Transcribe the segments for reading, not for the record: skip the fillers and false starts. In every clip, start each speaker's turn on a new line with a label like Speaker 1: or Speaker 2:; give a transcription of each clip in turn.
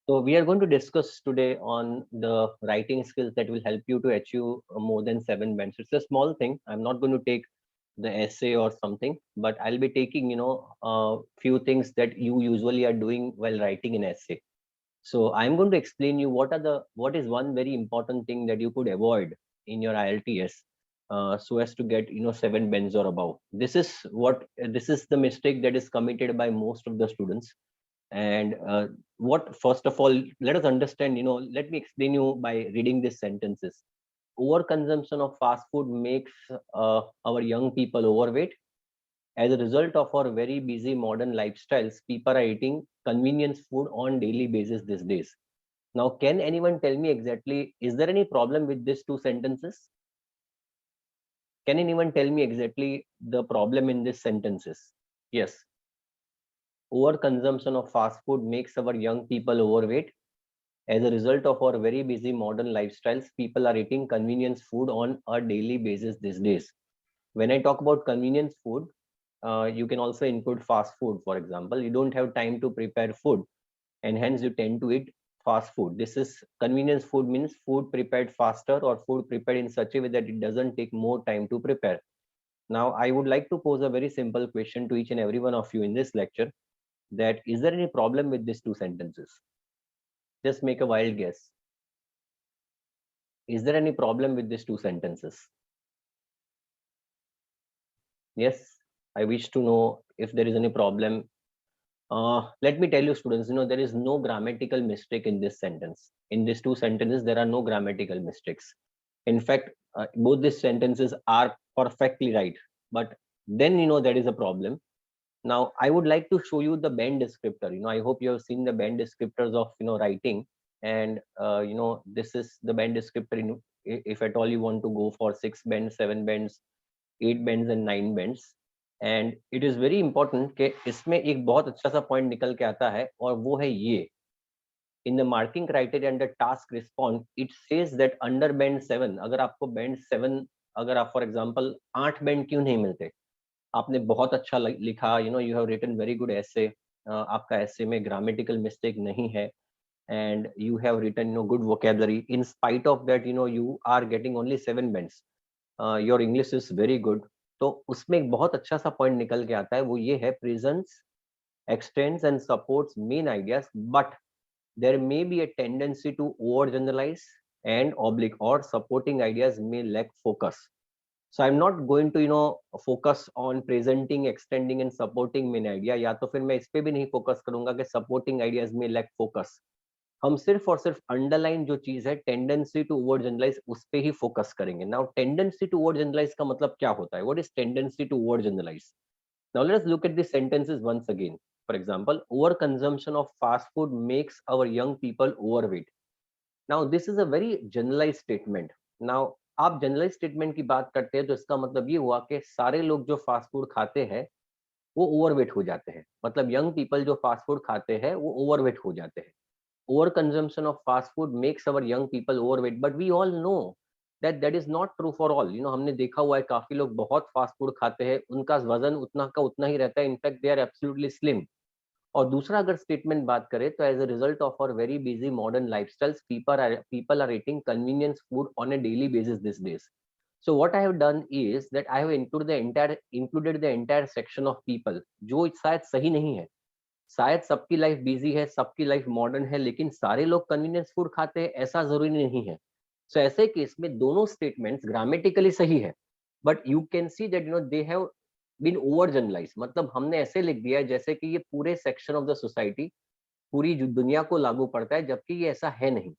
Speaker 1: So we are going to discuss today on the writing skills that will help you to achieve more than 7 bands. It's a small thing. I'm not going to take the essay or something, but I'll be taking, a few things that you usually are doing while writing an essay. So I'm going to explain you what is one very important thing that you could avoid in your IELTS, so as to get 7 bands or above. This is the mistake that is committed by most of the students. And what first of all, let us understand. Let me explain you by reading these sentences. Overconsumption of fast food makes our young people overweight. As a result of our very busy modern lifestyles, people are eating convenience food on daily basis these days. Now, can anyone tell me exactly, is there any problem with these two sentences? Can anyone tell me exactly the problem in these sentences? Yes. Overconsumption of fast food makes our young people overweight. As a result of our very busy modern lifestyles, people are eating convenience food on a daily basis these days. When I talk about convenience food, you can also include fast food. For example, you don't have time to prepare food, and hence you tend to eat fast food. This is convenience food, means food prepared faster or food prepared in such a way that it doesn't take more time to prepare. Now, I would like to pose a very simple question to each and every one of you in this lecture: that is there any problem with these two sentences? Just make a wild guess. Is there any problem with these two sentences? Yes, I wish to know if there is any problem. Let me tell you, students, there is no grammatical mistake in this sentence. In these two sentences, there are no grammatical mistakes. In fact, both these sentences are perfectly right. But then, there is a problem. Now, I would like to show you the band descriptor. I hope you have seen the band descriptors of, writing. And, this is the band descriptor. If at all you want to go for 6 bands, 7 bands, 8 bands and 9 bands. And it is very important कि इसमें एक बहुत अच्छा सा point निकल के आता है, और वो है ये: in the marking criteria under task respond it says that under band 7, अगर आपको बैंड 7, अगर आप फॉर एग्जांपल 8 बैंड क्यों नहीं मिलते, आपने बहुत अच्छा लिखा, you have written very good essay, आपका एसे में ग्रामेटिकल मिस्टेक नहीं है, and you have written good vocabulary, in spite of that you are getting only 7 bands, your English is very good. तो उसमें एक बहुत अच्छा सा पॉइंट निकल के आता है, वो ये है: presence extends and supports main ideas, but there may be a tendency to overgeneralize and oblique, or supporting ideas may lack focus. So I'm not going to focus on presenting, extending and supporting main idea, या तो फिर मैं इस पे भी नहीं focus करूंगा कि supporting ideas may lack focus. हम सिर्फ और सिर्फ अंडरलाइन जो चीज है, टेंडेंसी टू ओवर जनरलाइज, उस पे ही फोकस करेंगे. Now tendency to over generalise का मतलब क्या होता है? What is tendency to over generalise? Now let's look at this sentences once again. For example, over consumption of fast food makes our young people overweight. Now this is a very generalise statement. Now आप generalise statement की बात करते हैं तो इसका मतलब ये हुआ कि सारे लोग जो फास्ट फूड खाते हैं वो ओवरवेट हो जाते हैं. मतलब यंग पीपल जो फास्ट फूड खाते हैं वो ओवरवेट हो जाते हैं. Overconsumption of fast food makes our young people overweight, but we all know that is not true for all. हमने देखा हुआ है, काफी लोग बहुत फास्ट फूड खाते हैं, उनका वजन उतना का उतना ही रहता है, in fact they are absolutely slim. और दूसरा अगर स्टेटमेंट बात करें तो as a result of our very busy modern lifestyles, people are eating convenience food on a daily basis these days. So what I have done is that I have included the entire section of people, जो शायद सही नहीं है. शायद सबकी life busy है, सबकी life modern है, लेकिन सारे लोग कन्वीनियंस फूड खाते हैं ऐसा जरूरी नहीं है. सो ऐसे केस में दोनों स्टेटमेंट्स ग्रामेटिकली सही है, but you can see that they have been over generalise. मतलब हमने ऐसे लिख दिया है जैसे कि ये पूरे सेक्शन ऑफ द सोसाइटी, पूरी दुनिया को लागू पड़ता है, जबकि ये ऐसा है नहीं.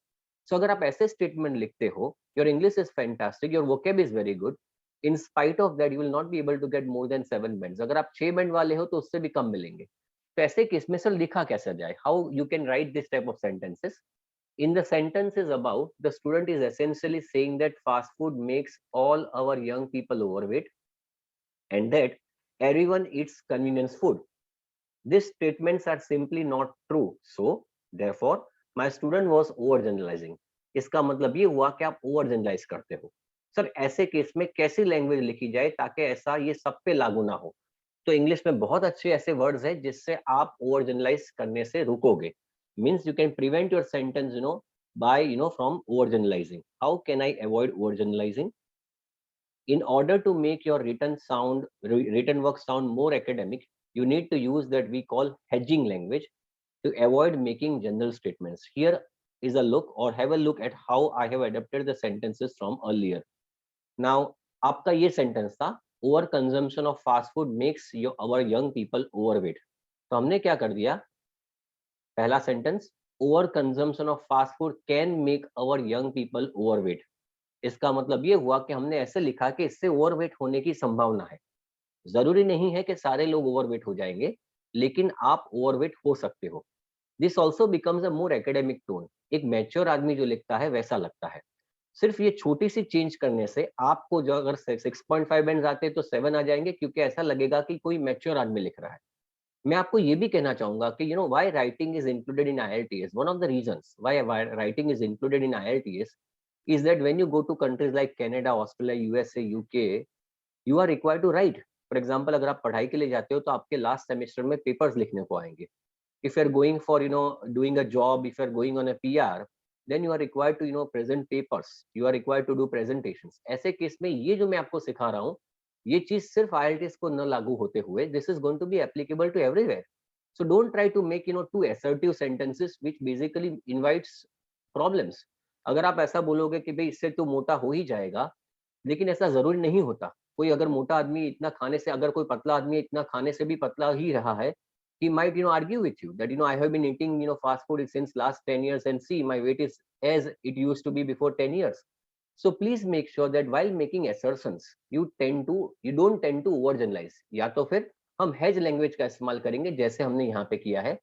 Speaker 1: सो अगर आप ऐसे स्टेटमेंट लिखते हो, your English is fantastic, your vocab is very good, in spite of that you will not be able to get more than 7 bands. अगर आप 6 बैंड वाले हो तो उससे भी कम मिलेंगे. तो ऐसे केस में सर लिखा कैसे जाए? How you can write this type of sentences? In the sentences above, the student is essentially saying that fast food makes all our young people overweight and that everyone eats convenience food. These statements are simply not true. So, therefore, my student was overgeneralizing. इसका मतलब ये हुआ कि आप over generalise करते हो. Sir ऐसे case में कैसी लैंग्वेज लिखी जाए ताकि ऐसा ये सब पे लागू ना हो? तो इंग्लिश में बहुत अच्छे ऐसे वर्ड्स हैं जिससे आप ओवर जनरलाइज करने से रुकोगे. means you can prevent your sentence, by, from overgeneralizing. How can I avoid overgeneralizing? In order to make your written work sound more academic, you need to use that we call hedging language to avoid making general statements. Here is a look, or have a look at how I have adapted the sentences from earlier. Now, आपका ये sentence था, over consumption of fast food makes our young people overweight. तो हमने क्या कर दिया, पहला sentence, over consumption of fast food can make our young people overweight. इसका मतलब ये हुआ कि हमने ऐसे लिखा कि इससे ओवरवेट होने की संभावना है। जरूरी नहीं है कि सारे लोग ओवरवेट हो जाएंगे, लेकिन आप ओवरवेट हो सकते हो। This also becomes a more academic tone. एक मैच्योर आदमी जो लिखता है वैसा लगता है। सिर्फ ये छोटी सी चेंज करने से आपको जो अगर 6.5 बैंड आते तो 7 आ जाएंगे, क्योंकि ऐसा लगेगा कि कोई मैच्योर आदमी लिख रहा है। मैं आपको ये भी कहना चाहूंगा कि why writing is included in IITs, one of the reasons why writing is included in IITs is that when you go to countries like Canada, Australia, USA, UK, you are required to write. For example, अगर आप पढ़ाई के लिए जाते हो तो आपके last semester में पेपर्स लिखने को आएंगे। If you are going for doing a job, if you are going on a PR, then you are required to present papers. You are required to do presentations. ऐसे case में ये जो मैं आपको सिखा रहा हूँ, ये चीज सिर्फ IITs को न लागू होते हुए, this is going to be applicable to everywhere. So don't try to make too assertive sentences which basically invites problems. अगर आप ऐसा बोलोगे कि भाई इससे तो मोटा हो ही जाएगा, लेकिन ऐसा जरूरी नहीं होता। कोई अगर मोटा आदमी इतना खाने से, अगर कोई पतला आदमी इतना खाने से भी पतला ही रहा है, he might argue with you that I have been eating fast food since last 10 years and see my weight is as it used to be before 10 years. So please make sure that while making assertions you don't tend to overgeneralize. या तो फिर हम hedge language का इस्तेमाल करेंगे जैसे हमने यहाँ पे किया है।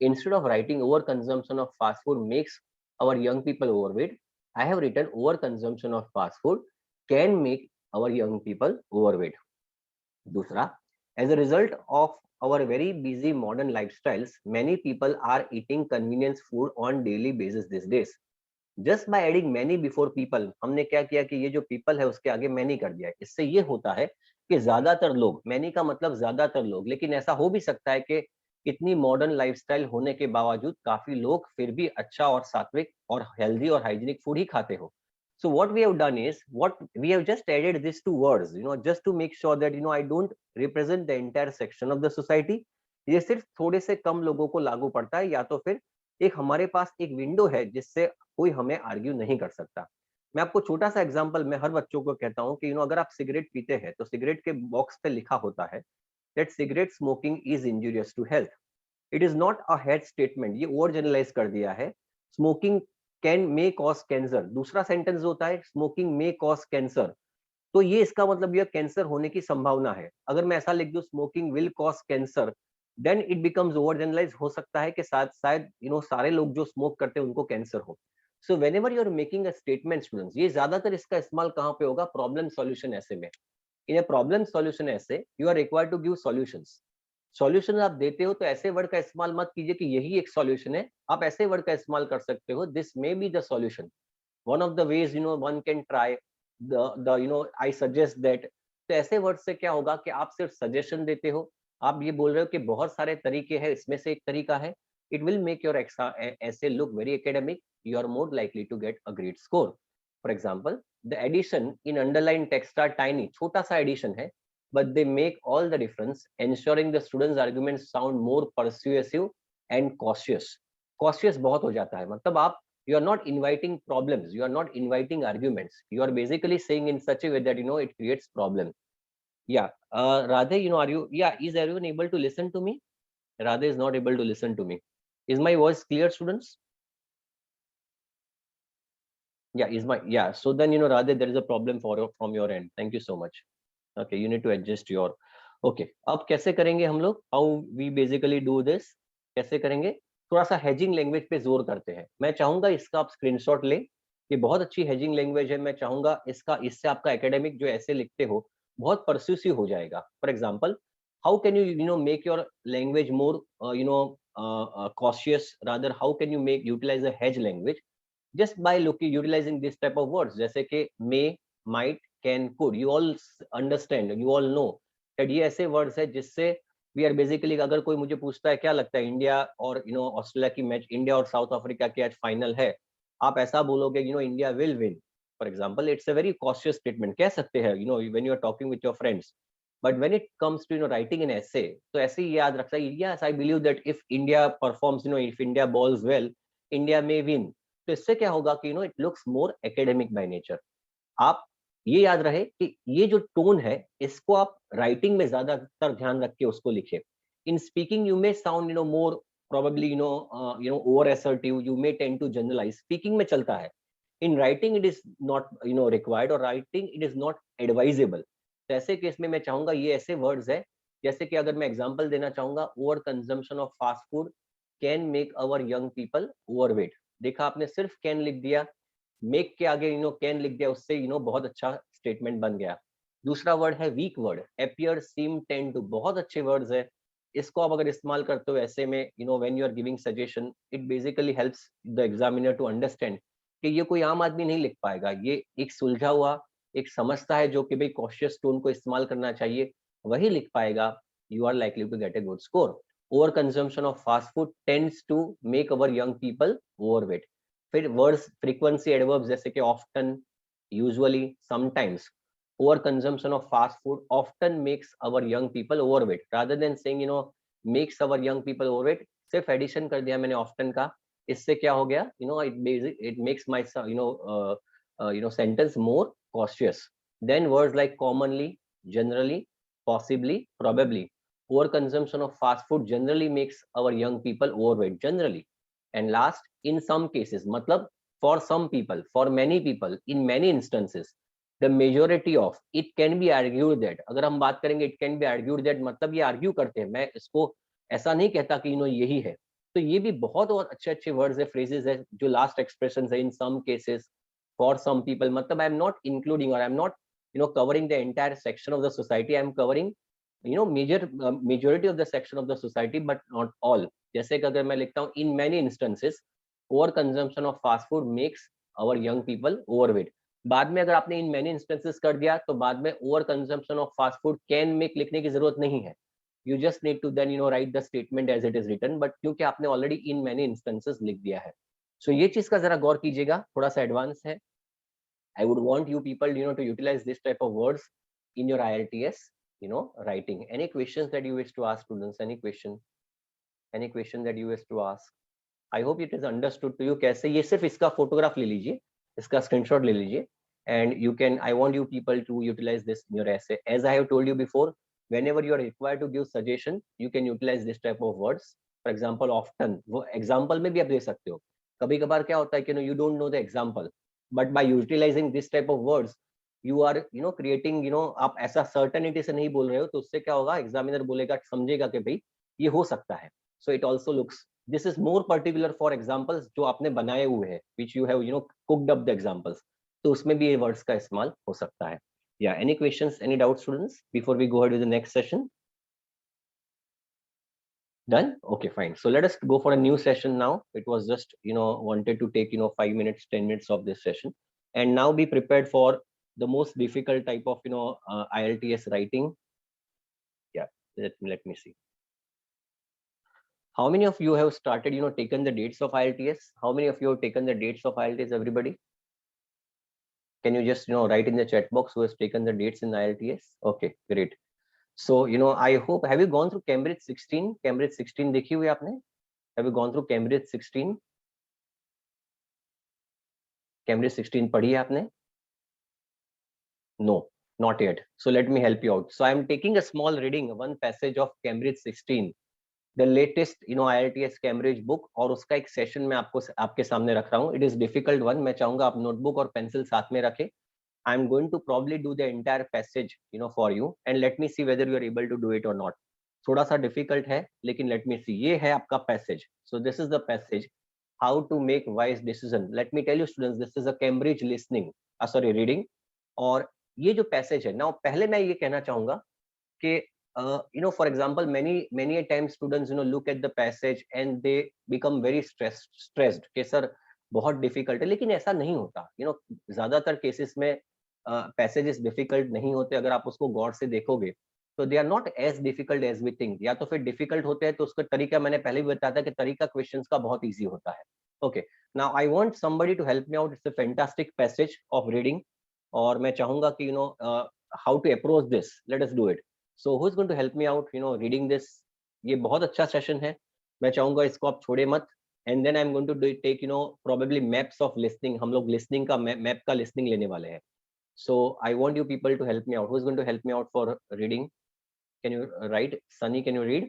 Speaker 1: Instead of writing over consumption of fast food makes our young people overweight, I have written over consumption of fast food can make our young people overweight. दूसरा, as a result of our very busy modern lifestyles, many people are eating convenience food on daily basis these days. Just by adding many before people, हमने क्या किया कि ये जो people है उसके आगे many कर दिया है। इससे ये होता है कि ज्यादातर लोग, many का मतलब ज्यादातर लोग, लेकिन ऐसा हो भी सकता है कि इतनी मॉडर्न लाइफस्टाइल होने के बावजूद काफी लोग फिर भी अच्छा और सात्विक और हेल्दी और हाइजीनिक फूड ही खाते हो। So what we have done is, what we have just added these two words, just to make sure that I don't represent the entire section of the society. ये सिर्फ थोड़े से कम लोगों को लागू पड़ता है, या तो फिर एक हमारे पास एक विंडो है जिससे कोई हमें आर्ग्यू नहीं कर सकता। मैं आपको छोटा सा एग्जांपल मैं हर बच्चों को कहता हूँ कि अगर आप सिगरेट पीते हैं तो सिगरेट के बॉक्स पे लिखा होता है that cigarette smoking is injurious to health. It is not a head statement, ये ओवर जनरलाइज कर दिया है। Smoking can may cause cancer, दूसरा सेंटेंस होता है स्मोकिंग मे कॉज कैंसर, तो ये इसका मतलब ये कैंसर होने की संभावना है। अगर मैं ऐसा लिख दूं smoking will cause cancer, then it becomes over generalise. हो सकता है कि शायद सारे लोग जो स्मोक करते हैं उनको कैंसर हो। So whenever you are making a statement students, ये ज्यादातर इसका इस्तेमाल कहाँ पे होगा, प्रॉब्लम सॉल्यूशन ऐसे में। In a problem solution essay you are required to give solutions. Solution आप देते हो तो ऐसे वर्ड का इस्तेमाल मत कीजिए कि यही एक सॉल्यूशन है। आप ऐसे वर्ड का इस्तेमाल कर सकते हो, this may be the solution, one of the ways one can try the I suggest that. तो ऐसे वर्ड से क्या होगा कि आप सिर्फ सजेशन देते हो, आप ये बोल रहे हो कि बहुत सारे तरीके हैं, इसमें से एक तरीका है। It will make your essay look very academic, you are more likely to get a great score. For example, the addition in underline text are tiny, छोटा सा एडिशन है, but they make all the difference, ensuring the students' arguments sound more persuasive and cautious. Cautious बहुत हो जाता है, मतलब आप you are not inviting problems, you are not inviting arguments, you are basically saying in such a way that it creates problem. Yeah, Radhe, are you? Yeah, is everyone able to listen to me? Radhe is not able to listen to me. Is my voice clear, students? Yeah, yeah. So then Radhe, there is a problem from your end. Thank you so much. Okay, you need to adjust your okay. अब कैसे करेंगे हम लोग, how we basically do this, कैसे करेंगे, थोड़ा सा hedging language पे जोर करते हैं। मैं चाहूंगा इसका आप स्क्रीनशॉट ले, ये बहुत अच्छी हेजिंग लैंग्वेज है। मैं चाहूंगा इससे आपका एकेडमिक जो ऐसे लिखते हो बहुत परस्यूसिव हो जाएगा। For example, how can you make your language more cautious, rather how can you utilize a hedge language just by utilizing this type of words, जैसे कि may, might, can, could. You all understand, you all know that ये ऐसे words है जिससे we are basically, अगर कोई मुझे पूछता है क्या लगता है इंडिया और ऑस्ट्रेलिया की मैच, इंडिया और साउथ अफ्रीका की आज फाइनल है, आप ऐसा बोलोगे India will win, for example, it's a very cautious statement, कह सकते हैं when you are talking with your friends, but when it comes to writing an essay, तो ऐसे ही याद रखता है, yes I believe that if India performs, if India bowls well, India may win. तो इससे क्या होगा कि it looks more academic by nature. आप ये याद रहे कि ये जो टोन है, इसको आप राइटिंग में ज्यादातर ध्यान रख के उसको लिखे। In speaking you may sound more probably over assertive, you may tend to generalize, speaking में चलता है, in writing it is not required, or writing it is not advisable। तो ऐसे केस में मैं चाहूंगा ये ऐसे वर्ड्स है, जैसे कि अगर मैं एग्जांपल देना चाहूंगा, over consumption of fast food can make our young people overweight. देखा आपने, सिर्फ कैन लिख दिया, मेक के आगे कैन लिख दिया, उससे बहुत अच्छा स्टेटमेंट बन गया। दूसरा वर्ड है weak word, appear, seem, tend to, बहुत अच्छे वर्ड्स है। इसको आप अगर इस्तेमाल करते हो ऐसे में, when you are giving suggestion, it basically helps the examiner to understand कि ये कोई आम आदमी नहीं लिख पाएगा, ये एक सुलझा हुआ, एक समझता है जो कि भाई कॉशियस टोन को इस्तेमाल करना चाहिए, वही लिख पाएगा। You are likely to get a good score. Over consumption of fast food tends to make our young people overweight. फिर वर्ड्स, फ्रीक्वेंसी एडवर्ब्स जैसे कि often, usually, sometimes. over consumption of fast food often makes our young people overweight, rather than saying makes our young people overweight, सिर्फ addition कर दिया मैंने often का, इससे क्या हो गया, it makes my sentence more cautious। Then words like commonly, generally, possibly, probably, over consumption of fast food generally makes our young people overweight, generally। And last, in some cases, मतलब for some people, for many people, in many instances, the majority of, it can be argued that, अगर हम बात करेंगे it can be argued that, मतलब ये argue करते हैं, मैं इसको ऐसा नहीं कहता कि यही है। तो ये भी बहुत और अच्छे अच्छे वर्ड्स है, फ्रेजेस है, जो लास्ट एक्सप्रेशन है, in some cases, for some people, मतलब आई एम नॉट इंक्लूडिंग, और I am not covering the entire section of the society, I am covering majority of the section of the society, but not all. जैसे कि अगर मैं लिखता हूँ in many instances over consumption of fast food makes our young people overweight, बाद में अगर आपने इन मेनी इंस्टेंसेस कर दिया तो बाद में over consumption of fast food can make लिखने की जरूरत नहीं है। You just need to then write the statement as it is written, but क्योंकि आपने ऑलरेडी इन मेनी इंस्टेंसेस लिख दिया है। सो ये चीज का जरा गौर कीजिएगा, थोड़ा सा एडवांस है। I would want you people to utilise this type of words in your IELTS writing। Any questions that you wish to ask students? Any question that you wish to ask? I hope it is understood to you। कैसे, ये सिर्फ इसका photograph ले लीजिए, इसका screenshot ले लीजिए, and you can, I want you people to utilize this in your essay। As I have told you before, whenever you are required to give suggestion, you can utilize this type of words। For example, often, वो example में भी आप दे सकते हो। कभी कभार क्या होता है कि you don't know the example, but by utilizing this type of words, you are creating, आप ऐसा certainty से नहीं बोल रहे हो, तो उससे क्या होगा, एग्जामिनर बोलेगा, समझेगा कि भाई ये हो सकता है। So it also looks, this is more particular for examples जो आपने बनाए हुए हैं, which you have cooked up the examples, तो उसमें भी ये वर्ड्स का इस्तेमाल हो सकता है। Yeah, any questions, any doubts students before we go ahead with the next session? Done? Okay, fine. So let us go for a new session now। It was just wanted to take 5 minutes, 10 minutes of this session, and now be prepared for the most difficult type of IELTS writing। Yeah, let me see. How many of you have started, taken the dates of IELTS? How many of you have taken the dates of IELTS, everybody? Can you just, write in the chat box who has taken the dates in IELTS? Okay, great। So, I hope, have you gone through Cambridge 16? Cambridge 16 देखी हुई आपने? Have you gone through Cambridge 16? Cambridge 16 पढ़ी है आपने? No, not yet। So let me help you out। So I am taking a small reading, one passage of Cambridge 16, the latest IELTS Cambridge book, और उसका एक session मैं आपके सामने रख रहा हूँ। It is difficult one। मैं चाहूंगा आप नोटबुक और पेंसिल साथ में रखें। I am going to probably do the entire passage for you, and let me see whether you are able to do it or not। थोड़ा सा difficult है, लेकिन let me see। ये है आपका passage। So this is the passage, how to make wise decision। Let me tell you students, this is a Cambridge listening, reading। और ये जो passage है ना, पहले मैं ये कहना चाहूंगा कि for example, many a time students look at the passage and they become very stressed कि सर बहुत difficult है, लेकिन ऐसा नहीं होता। ज्यादातर केसेस में पैसेजेस डिफिकल्ट नहीं होते, अगर आप उसको गौर से देखोगे। तो they are not as difficult as we think. या तो फिर डिफिकल्ट होते हैं तो उसका तरीका मैंने पहले भी बताया था कि तरीका क्वेश्चंस का बहुत ईजी होता है। Okay, now I want somebody to help me out. It's a fantastic passage of reading, और मैं चाहूंगा कि how to approach this, let us do it. So who is going to help me out reading this. ये बहुत अच्छा session है, मैं चाहूंगा इसको आप छोड़े मत। And then I am going to take probably maps of listening. हम लोग लिसनिंग का मैप का लिसनिंग लेने वाले हैं। So I want you people to help me out. Who's going to help me out for reading? Can you write? Sunny, can you read?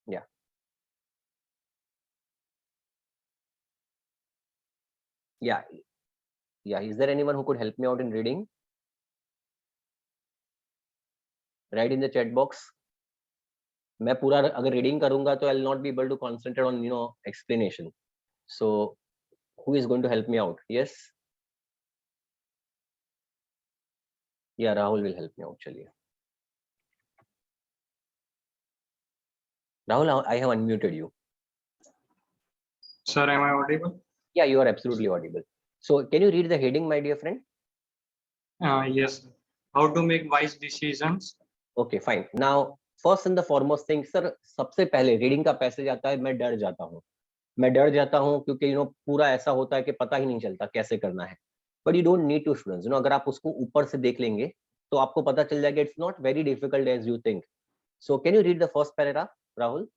Speaker 1: Yeah. Yeah. Yeah. Is there anyone who could help me out in reading? Write in the chat box. मैं पूरा अगर reading करूंगा तो I will not be able to concentrate on explanation. So who is going to help me out? Yes. Yeah, Rahul will help me out. चलिए, Rahul, I have unmuted you.
Speaker 2: Sir, am I audible?
Speaker 1: Yeah, you are absolutely audible. So can you read the heading, my dear friend?
Speaker 2: Yes. How to make wise decisions?
Speaker 1: Okay, fine. Now, first and the foremost thing, sir, सबसे पहले reading का passage आता है, मैं डर जाता हूँ। मैं डर जाता हूँ क्योंकि पूरा ऐसा होता है कि पता ही नहीं चलता कैसे करना है। But you don't need to students, अगर आप उसको ऊपर से देख लेंगे तो आपको पता चल जाएगा it's not very difficult as you think. So can you read the first paragraph, Rahul?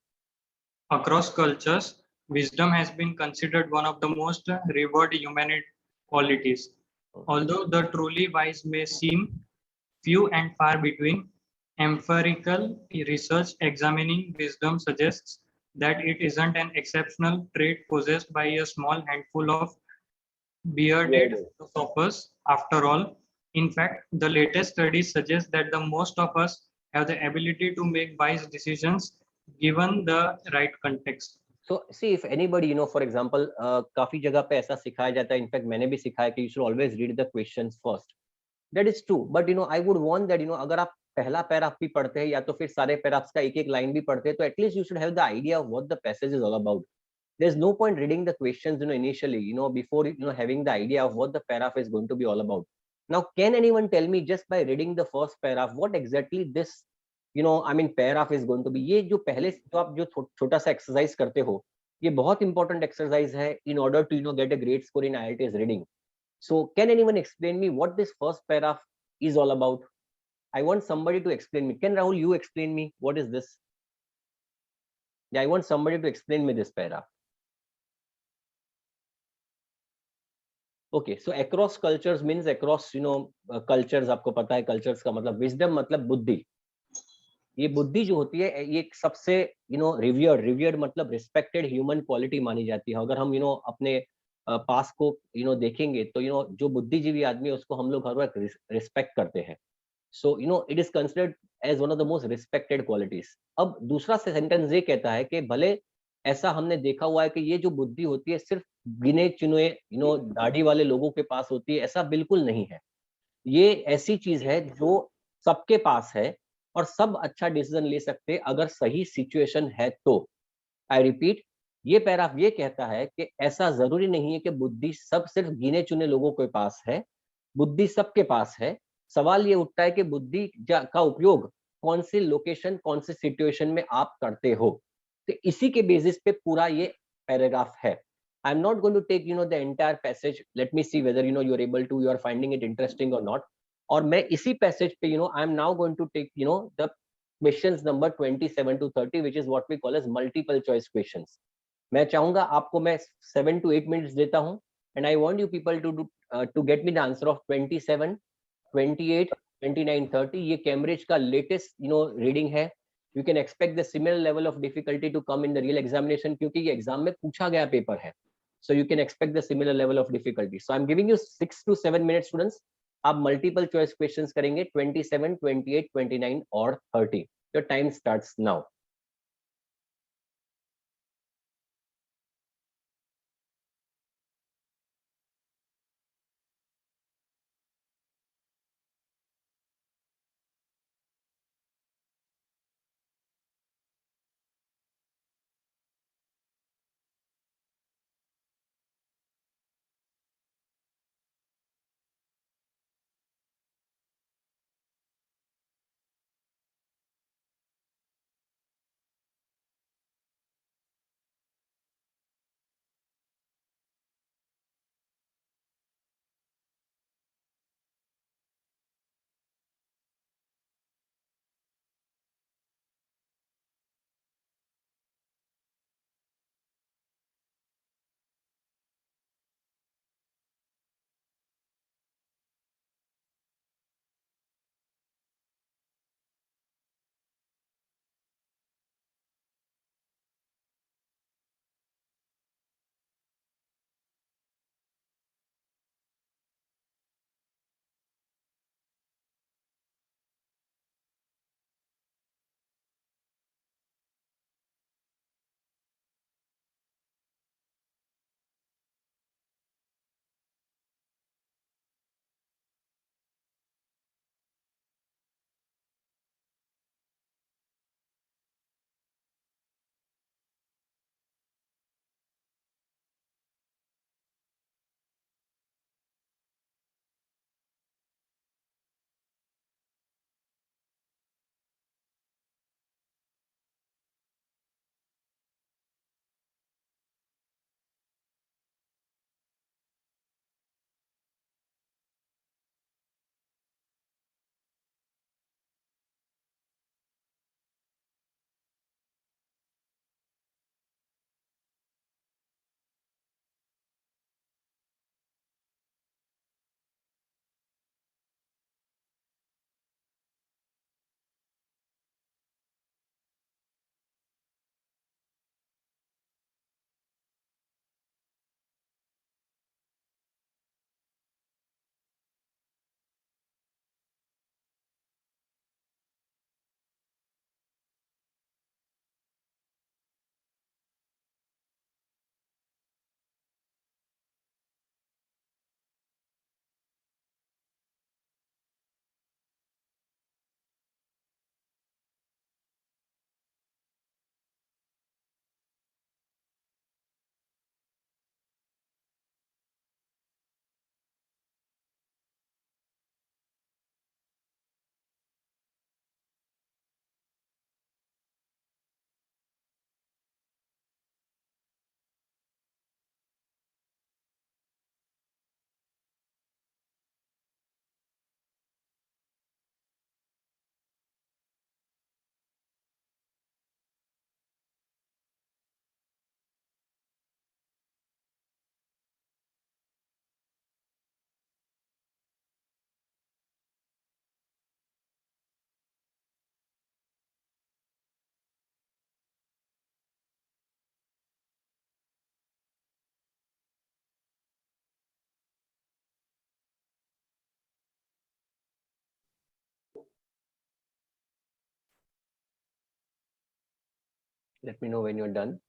Speaker 2: Across cultures, wisdom has been considered one of the most revered human qualities. Although the truly wise may seem few and far between, empirical research examining wisdom suggests that it isn't an exceptional trait possessed by a small handful of bearded philosophers after all. In fact, the latest studies suggest that the most of us have the ability to make wise decisions given the right context.
Speaker 1: So see, if anybody, for example, काफी जगह पे ऐसा सिखाया जाता है, in fact मैंने भी सिखाया कि you should always read the questions first. That is true, but I would want that अगर आप पहला पैराग्राफ भी पढ़ते हैं या तो फिर सारे पैराग्राफ्स का एक एक लाइन भी पढ़ते हैं, तो at least you should have the idea of what the passage is all about. There's no point reading the questions initially, before having the idea of what the paragraph is going to be all about. Now, can anyone tell me just by reading the first paragraph what exactly this I mean paragraph is going to be? ये जो पहले जो आप जो छोटा सा exercise करते हो, ये बहुत इंपॉर्टेंट एक्सरसाइज है in order to get a great score in IELTS reading. So can anyone explain me what this first paragraph is all about? I want somebody to explain me. Can Rahul, you explain me what is this? Yeah, I want somebody to explain me this paragraph. Okay, so across cultures means across cultures. आपको पता है cultures का मतलब wisdom मतलब बुद्धि. ये बुद्धि जो होती है ये एक सबसे रिवियर्ड मतलब रिस्पेक्टेड ह्यूमन क्वालिटी मानी जाती है. अगर हम अपने पास को देखेंगे तो जो बुद्धिजीवी आदमी है उसको हम लोग हर वक्त रिस्पेक्ट करते हैं. So it is considered as one of the most respected qualities. अब दूसरा सेंटेंस ये कहता है कि भले ऐसा हमने देखा हुआ है कि ये जो बुद्धि होती है सिर्फ गिने चुने दाढ़ी वाले लोगों के पास होती है, ऐसा बिल्कुल नहीं है. ये ऐसी चीज है जो सबके पास है और सब अच्छा डिसीजन ले सकते हैं अगर सही सिचुएशन है तो. आई रिपीट, ये पैराग्राफ ये कहता है कि ऐसा जरूरी नहीं है कि बुद्धि सब सिर्फ गिने चुने लोगों के पास है, बुद्धि सबके पास है. सवाल ये उठता है कि बुद्धि का उपयोग कौन सी लोकेशन कौन सी सिचुएशन में आप करते हो. तो इसी के बेसिस पे पूरा ये पैराग्राफ है. I'm not going to take the entire passage. Let me see whether you're able to, you are finding it interesting or not. और मैं इसी पैसेज पे I am now going to take the questions number 27 to 30 which is what we call as multiple choice questions. मैं चाहूंगा आपको मैं 7 to 8 minutes देता हूं and I want you people to get me the answer of 27, 28, 29, 30. ये Cambridge का latest reading है. You can expect the similar level of difficulty to come in the real examination क्योंकि ये एग्जाम में पूछा गया पेपर है. So you can expect the similar level of difficulty. So I'm giving you 6 to 7 minutes students. आप multiple choice questions करेंगे 27, 28, 29 और 30. Your time starts now. Let me know when you're done.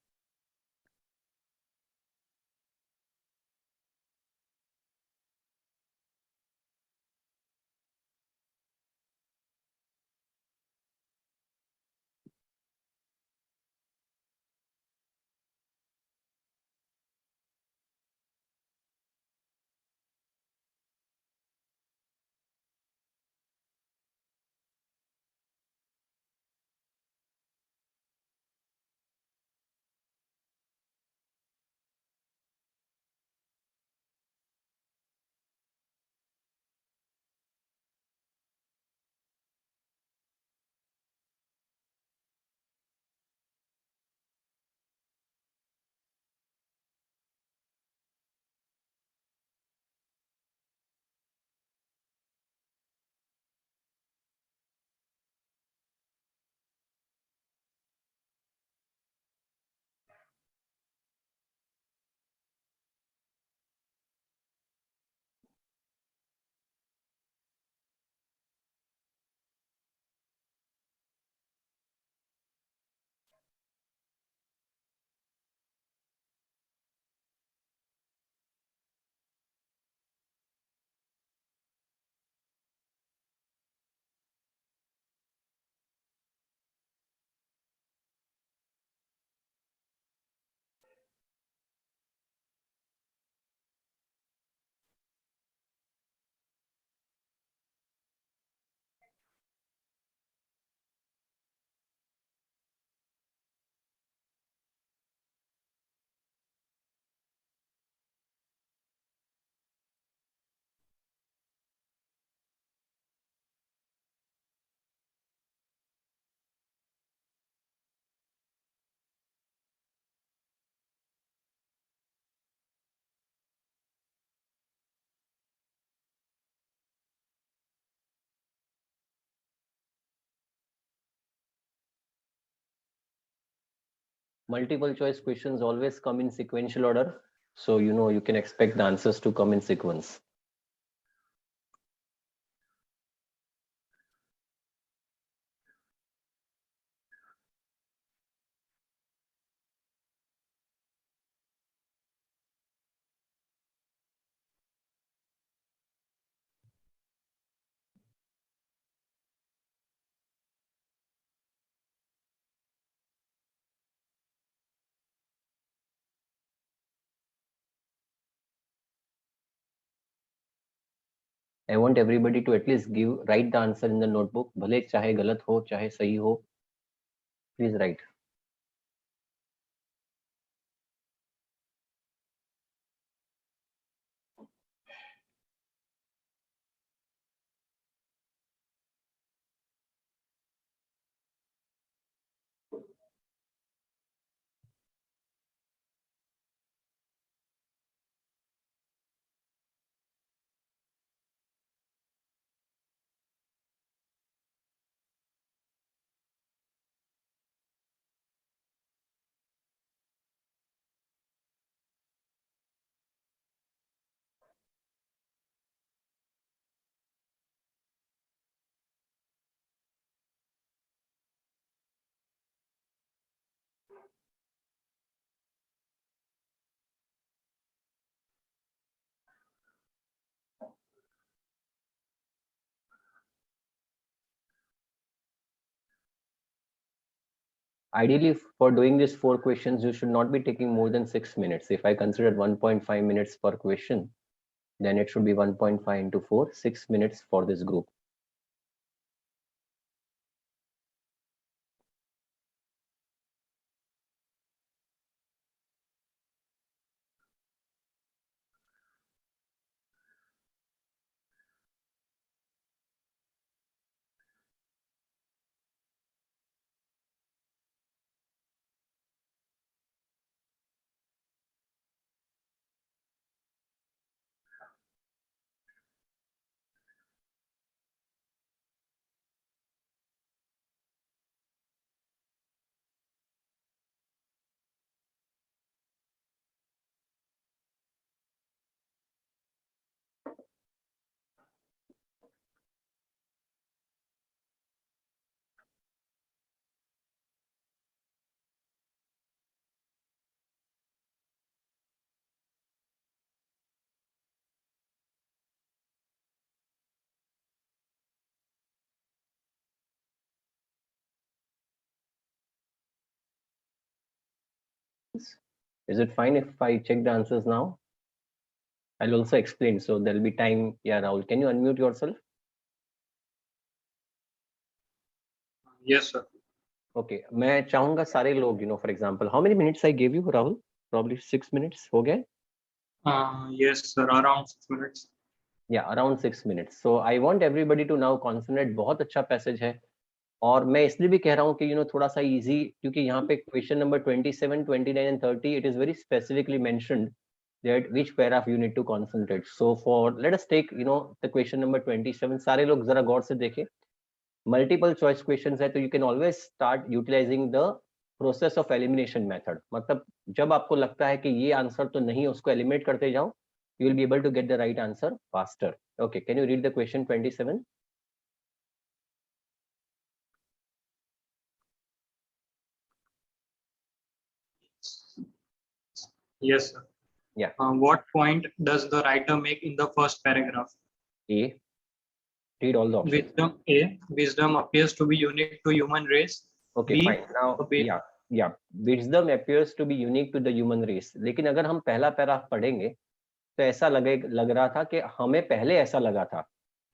Speaker 1: Multiple choice questions always come in sequential order. So, you can expect the answers to come in sequence. I want everybody to at least write the answer in the notebook. भले चाहे गलत हो, चाहे सही हो. Please write. Ideally, for doing these 4 questions, you should not be taking more than 6 minutes. If I consider 1.5 minutes per question, then it should be 1.5 into 4, 6 minutes for this group. Is it fine if I check the answers now? I'll also explain, so there'll be time. Yeah, Rahul, can you unmute yourself?
Speaker 2: Yes, sir.
Speaker 1: Okay, मैं चाहूंगा सारे लोग, for example, how many minutes I gave you, Rahul? Probably 6 minutes. हो गए?
Speaker 2: Yes, sir. Around 6 minutes.
Speaker 1: Yeah, around 6 minutes. So I want everybody to now concentrate. बहुत अच्छा passage है, और मैं इसलिए भी कह रहा हूँ कि थोड़ा सा इजी, क्योंकि यहाँ पे question number 27, 29 and 30 it is very specifically mentioned that which paragraph you need to concentrate. So for let us take the question number 27. सारे लोग जरा गौर से देखें. मल्टीपल चॉइस क्वेश्चंस है, तो you can always start utilizing the process of elimination method. मतलब जब आपको लगता है कि ये आंसर तो नहीं है, उसको एलिमिनेट करते जाओ, you will be able to get the right answer faster. Okay, can you read the question 27?
Speaker 2: Yes, sir.
Speaker 1: Yeah.
Speaker 2: What point does the writer make in the first paragraph?
Speaker 1: A. Read all the options.
Speaker 2: Wisdom A. Wisdom appears to be unique to human race.
Speaker 1: Okay,
Speaker 2: B,
Speaker 1: fine. Now, yeah. Wisdom appears to be unique to the human race. लेकिन अगर हम पहला paragraph पढ़ेंगे तो ऐसा लग रहा था कि हमें पहले ऐसा लगा था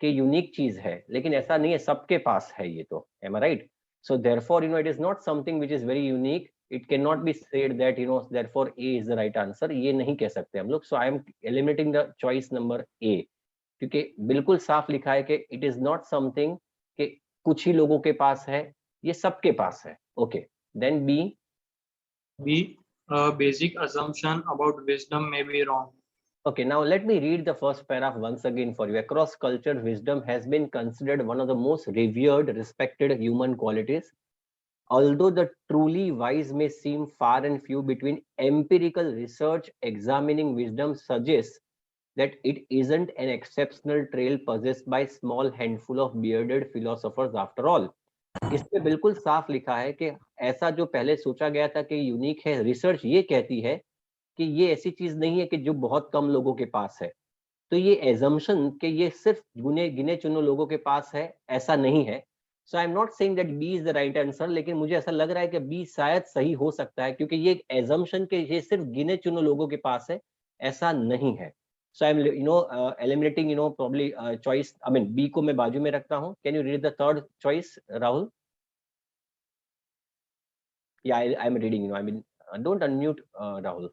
Speaker 1: कि यूनिक चीज है, लेकिन ऐसा नहीं है, सबके पास है ये तो. Am I right? So therefore, it is not something which is very unique. It cannot be said that therefore A is the right answer. ये नहीं कह सकते हम लोग. So I am eliminating the choice number A, क्योंकि बिल्कुल साफ लिखा है कि it is not something कि कुछ ही लोगों के पास है, ये सबके पास है. Okay, then B.
Speaker 2: B. A basic assumption about wisdom may be wrong.
Speaker 1: Okay, now let me read the first paragraph once again for you. Across cultures, wisdom has been considered one of the most revered, respected human qualities. Although the truly wise may seem far and few between, empirical research examining wisdom suggests that it isn't an exceptional trail possessed by small handful of bearded philosophers after all. इसमें बिल्कुल साफ लिखा है कि ऐसा जो पहले सोचा गया था कि यूनिक है, रिसर्च ये कहती है कि ये ऐसी चीज नहीं है कि जो बहुत कम लोगों के पास है. तो ये एजम्पशन कि ये सिर्फ गिने चुने लोगों के पास है, ऐसा नहीं है. So I am not saying that B is the right answer, लेकिन मुझे ऐसा लग रहा है कि बी शायद सही हो सकता है, क्योंकि ये एजम्पशन के ये सिर्फ गिने चुने लोगों के पास है, ऐसा नहीं है. So I am eliminating probably choice. I mean B को मैं बाजू में रखता हूँ. Can you read the third choice, Rahul? Yeah, I'm reading. I mean, don't unmute, Rahul.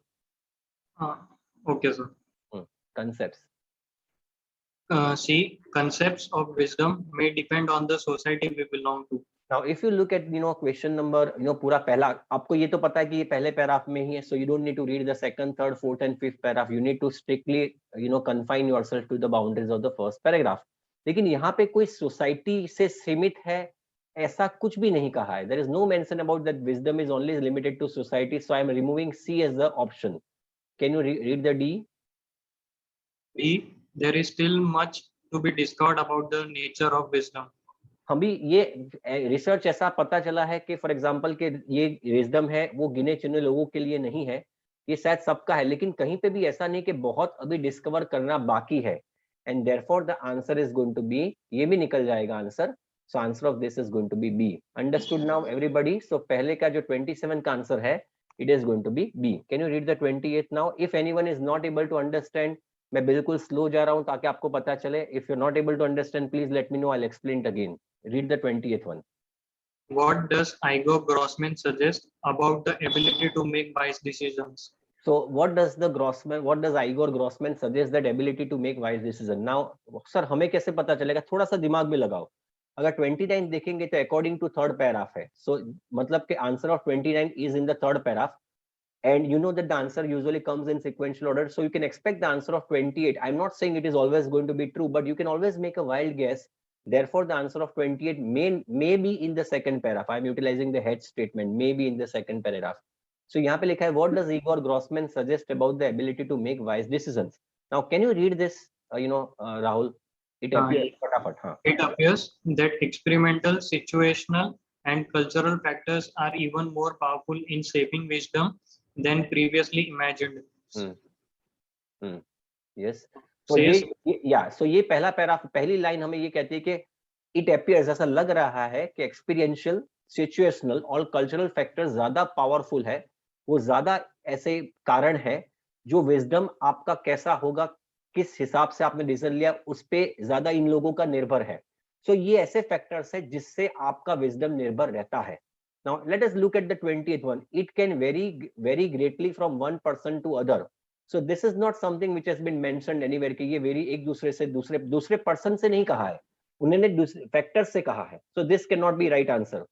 Speaker 2: Okay, sir.
Speaker 1: Concepts.
Speaker 2: C. Concepts of wisdom may depend on the society we belong to.
Speaker 1: Now, if you look at question number पूरा पहला, आपको ये तो पता है कि ये पहले पैराग्राफ में ही है, so you don't need to read the second, third, fourth and fifth paragraph. You need to strictly confine yourself to the boundaries of the first paragraph. लेकिन यहाँ पे कोई सोसाइटी से सीमित है ऐसा कुछ भी नहीं कहा है. There is no mention about that wisdom is only limited to society. So I am removing C as the option. Can you read the D?
Speaker 2: B. There is still much to be discovered about the nature of wisdom.
Speaker 1: हम भी ये research ऐसा पता चला है कि for example के ये विजडम है वो गिने चुने लोगों के लिए नहीं है, ये शायद सबका है, लेकिन कहीं पे भी ऐसा नहीं कि बहुत अभी डिस्कवर करना बाकी है. And therefore the answer is going to be, ये भी निकल जाएगा answer. So answer of this is going to be B. Understood now everybody? So पहले का जो 27 का आंसर है, it is going to be B. Can you read the 28 now? If anyone is not able to understand, मैं बिल्कुल slow जा रहा हूं ताकि आपको पता चले. If you are not able to understand, please let me know, I will explain it again. Read the 20th one.
Speaker 2: What does Igor Grossman suggest about the ability to make wise decisions?
Speaker 1: So what does Igor Grossman suggest that ability to make wise decision? Now, sir, हमें कैसे पता चलेगा? थोड़ा सा दिमाग में लगाओ. अगर 29 देखेंगे तो अकॉर्डिंग टू थर्ड पैराग्राफ है. So मतलब कि answer of 29 is in the third paragraph. And you know that the answer usually comes in sequential order. So you can expect the answer of 28. I'm not saying it is always going to be true, but you can always make a wild guess. Therefore, the answer of 28 may be in the second paragraph. I'm utilizing the head statement, may be in the second paragraph. So यहाँ पे लिखा है, what does Igor Grossman suggest about the ability to make wise decisions? Now, can you read this, Rahul? It appears,
Speaker 2: It appears that experimental, situational, and cultural factors are even more powerful in shaping wisdom than previously imagined.
Speaker 1: Yes. तो ये पहला paragraph, पहली line हमें ये कहती है कि it appears, ऐसा लग रहा है कि एक्सपीरियंशियल, सिचुएशनल और कल्चरल फैक्टर्स ज्यादा पावरफुल है वो ज्यादा ऐसे कारण है जो विजडम आपका कैसा होगा, किस हिसाब से आपने डिसीजन लिया, उस पे ज्यादा इन लोगों का निर्भर है। सो ये ऐसे फैक्टर्स है जिससे आपका विजडम निर्भर रहता है। Now let us look at the 20th one. It can vary greatly from one person to other. So this is not something which has been mentioned anywhere कि ये वेरी एक दूसरे से दूसरे पर्सन से नहीं कहा है, उन्होंने दूसरे फैक्टर से कहा है। So this cannot be right answer.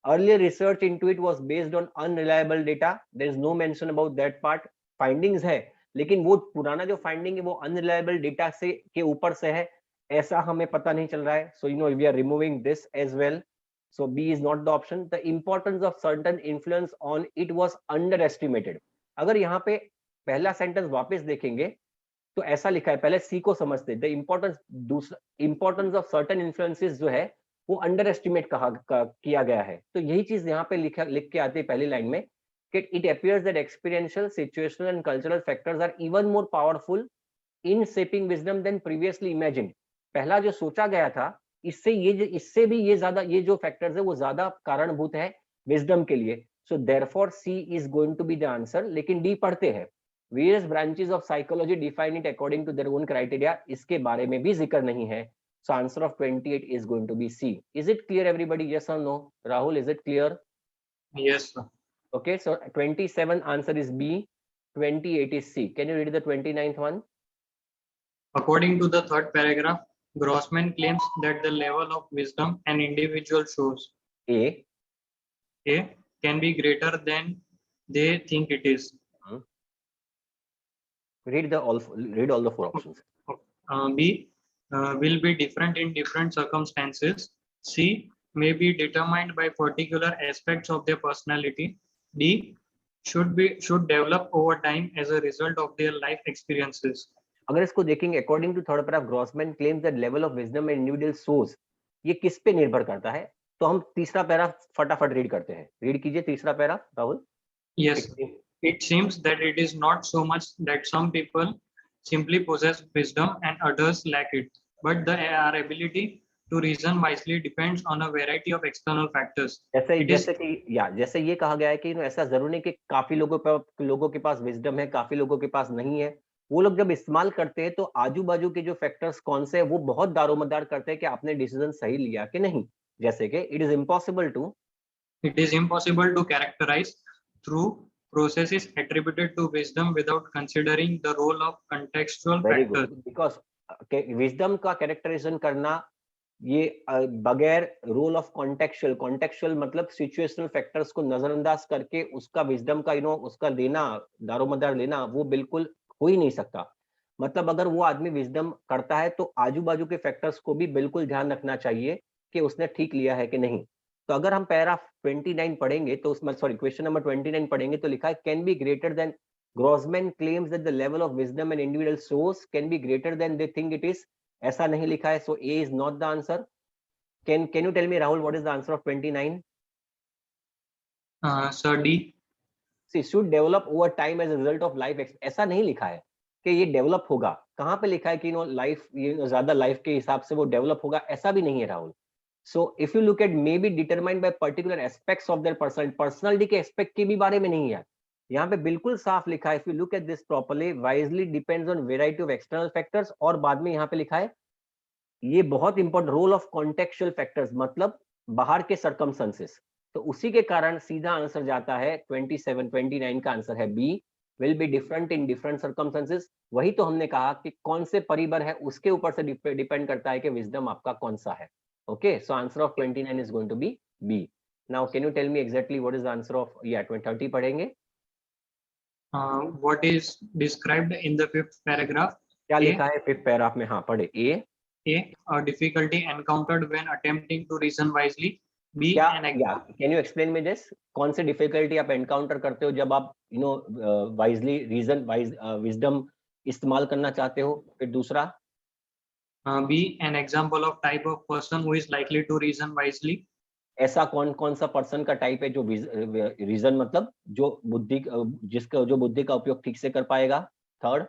Speaker 1: Earlier research into it was based on unreliable data. There is no mention about that part. Findings है, लेकिन वो पुराना जो फाइंडिंग है वो अनरिलायबल डेटा से के ऊपर से है, ऐसा हमें पता नहीं चल रहा है। So you know we are removing this as well. So B is not the option. The importance of certain influence on it was underestimated. अगर यहाँ पे पहला सेंटेंस वापस देखेंगे तो ऐसा लिखा है, पहले सी को समझते, द इम्पोर्टेंस, दूसरा इम्पोर्टेंस ऑफ सर्टेन इन्फ्लुएंसेस जो है वो अंडर एस्टिमेट किया गया है। तो यही चीज यहाँ पे लिख के आती है पहली लाइन में कि it appears that experiential, situational and cultural factors are even more powerful in shaping wisdom than previously imagined. पहला जो सोचा गया था इससे भी ये जो फैक्टर्स है वो ज्यादा कारणभूत है विजडम के लिए। So therefore C is going to be the answer. लेकिन डी पढ़ते हैं, various branches of psychology define it according to their own criteria, इसके बारे में भी जिक्र नहीं है। So answer of 28 is going to be C. Is it clear everybody? Yes or no? Rahul, is it clear?
Speaker 2: Yes, sir.
Speaker 1: Okay, so 27 answer is B, 28 is C. Can you read the 29th one?
Speaker 2: According to the third paragraph, Grossman claims that the level of wisdom an individual shows
Speaker 1: A
Speaker 2: can be greater than they think it is.
Speaker 1: Read all the four options.
Speaker 2: B will be different in different circumstances. C may be determined by particular aspects of their personality. D should develop over time as a result of their life experiences.
Speaker 1: अगर इसको देखेंगे according to third paragraph, Grossman claims that level of wisdom and individual source, ये किस पे निर्भर करता है? तो हम तीसरा पैरा फटाफट रीड करते हैं। रीड कीजिए तीसरा para Rahul.
Speaker 2: Yes, it seems that it is not so much that some people simply possess wisdom and others lack it, but our ability to reason wisely depends on a variety of external factors.
Speaker 1: जैसे ये कहा गया है कि ऐसा जरूर नहीं कि काफी लोगों के पास विजडम है, काफी लोगों के पास नहीं है। वो लोग जब इस्तेमाल करते हैं तो आजू बाजू के जो फैक्टर्स कौन से हैं वो बहुत दारोमदार करते हैं कि आपने डिसीजन सही लिया कि नहीं। जैसे कि it is
Speaker 2: impossible to characterize through processes attributed to wisdom without considering the role of contextual factors.
Speaker 1: Because wisdom का कैरेक्टराइजेशन करना ये बगैर रोल ऑफ कॉन्टेक्चुअल मतलब सिचुएशनल फैक्टर्स को नजरअंदाज करके उसका विजडम का उसका लेना, दारोमदार लेना, वो बिल्कुल हो ही नहीं सकता। मतलब अगर वो आदमी विजडम करता है तो आजू बाजू के फैक्टर्स को भी बिल्कुल ध्यान रखना चाहिए कि उसने ठीक लिया है कि नहीं। तो अगर हम पैराग्राफ 29 पढ़ेंगे तो उसमें क्वेश्चन नंबर 29 पढ़ेंगे तो लिखा है can be greater than, Grossman claims that the level of wisdom and individual source can be greater than they think it is. ऐसा नहीं लिखा है, so A is not the answer. Can you tell me Rahul what is the answer of 29?
Speaker 2: Sir D.
Speaker 1: C should develop over time as a result of life. ऐसा नहीं लिखा है कि ये डेवलप होगा। कहाँ पे लिखा है कि लाइफ ज्यादा लाइफ के हिसाब से वो डेवलप होगा? ऐसा भी नहीं है Rahul. So if you look at may be determined by particular aspects of their personality के एस्पेक्ट के भी बारे में नहीं है। यहाँ पे बिल्कुल साफ लिखा है, if you look at this properly, wisely depends on variety of external factors, और बाद में यहाँ पे लिखा है ये बहुत important role of contextual factors, मतलब बाहर के सर्कमस्टेंसेस। तो उसी के कारण सीधा आंसर जाता है 29 का आंसर है B, will be different in different circumstances. वही तो हमने कहा कि कौन से परिबर है उसके ऊपर से डिपेंड करता है कि विजडम आपका कौन सा है। Okay, so answer of 29 is going to be B. Now, can you tell me exactly what is the answer of 30 पढ़ेंगे?
Speaker 2: What is described in the fifth paragraph?
Speaker 1: क्या लिखा है fifth paragraph में? हाँ पढ़े।
Speaker 2: A difficulty encountered when attempting to reason wisely. B
Speaker 1: can you explain me this? कौन से difficulty आप encounter करते हो जब आप wisely wisdom इस्तेमाल करना चाहते हो? फिर दूसरा
Speaker 2: B an example of type of person who is likely to reason wisely.
Speaker 1: ऐसा कौन सा पर्सन का टाइप है जो रीजन मतलब जो बुद्धि का उपयोग ठीक से कर पाएगा? Third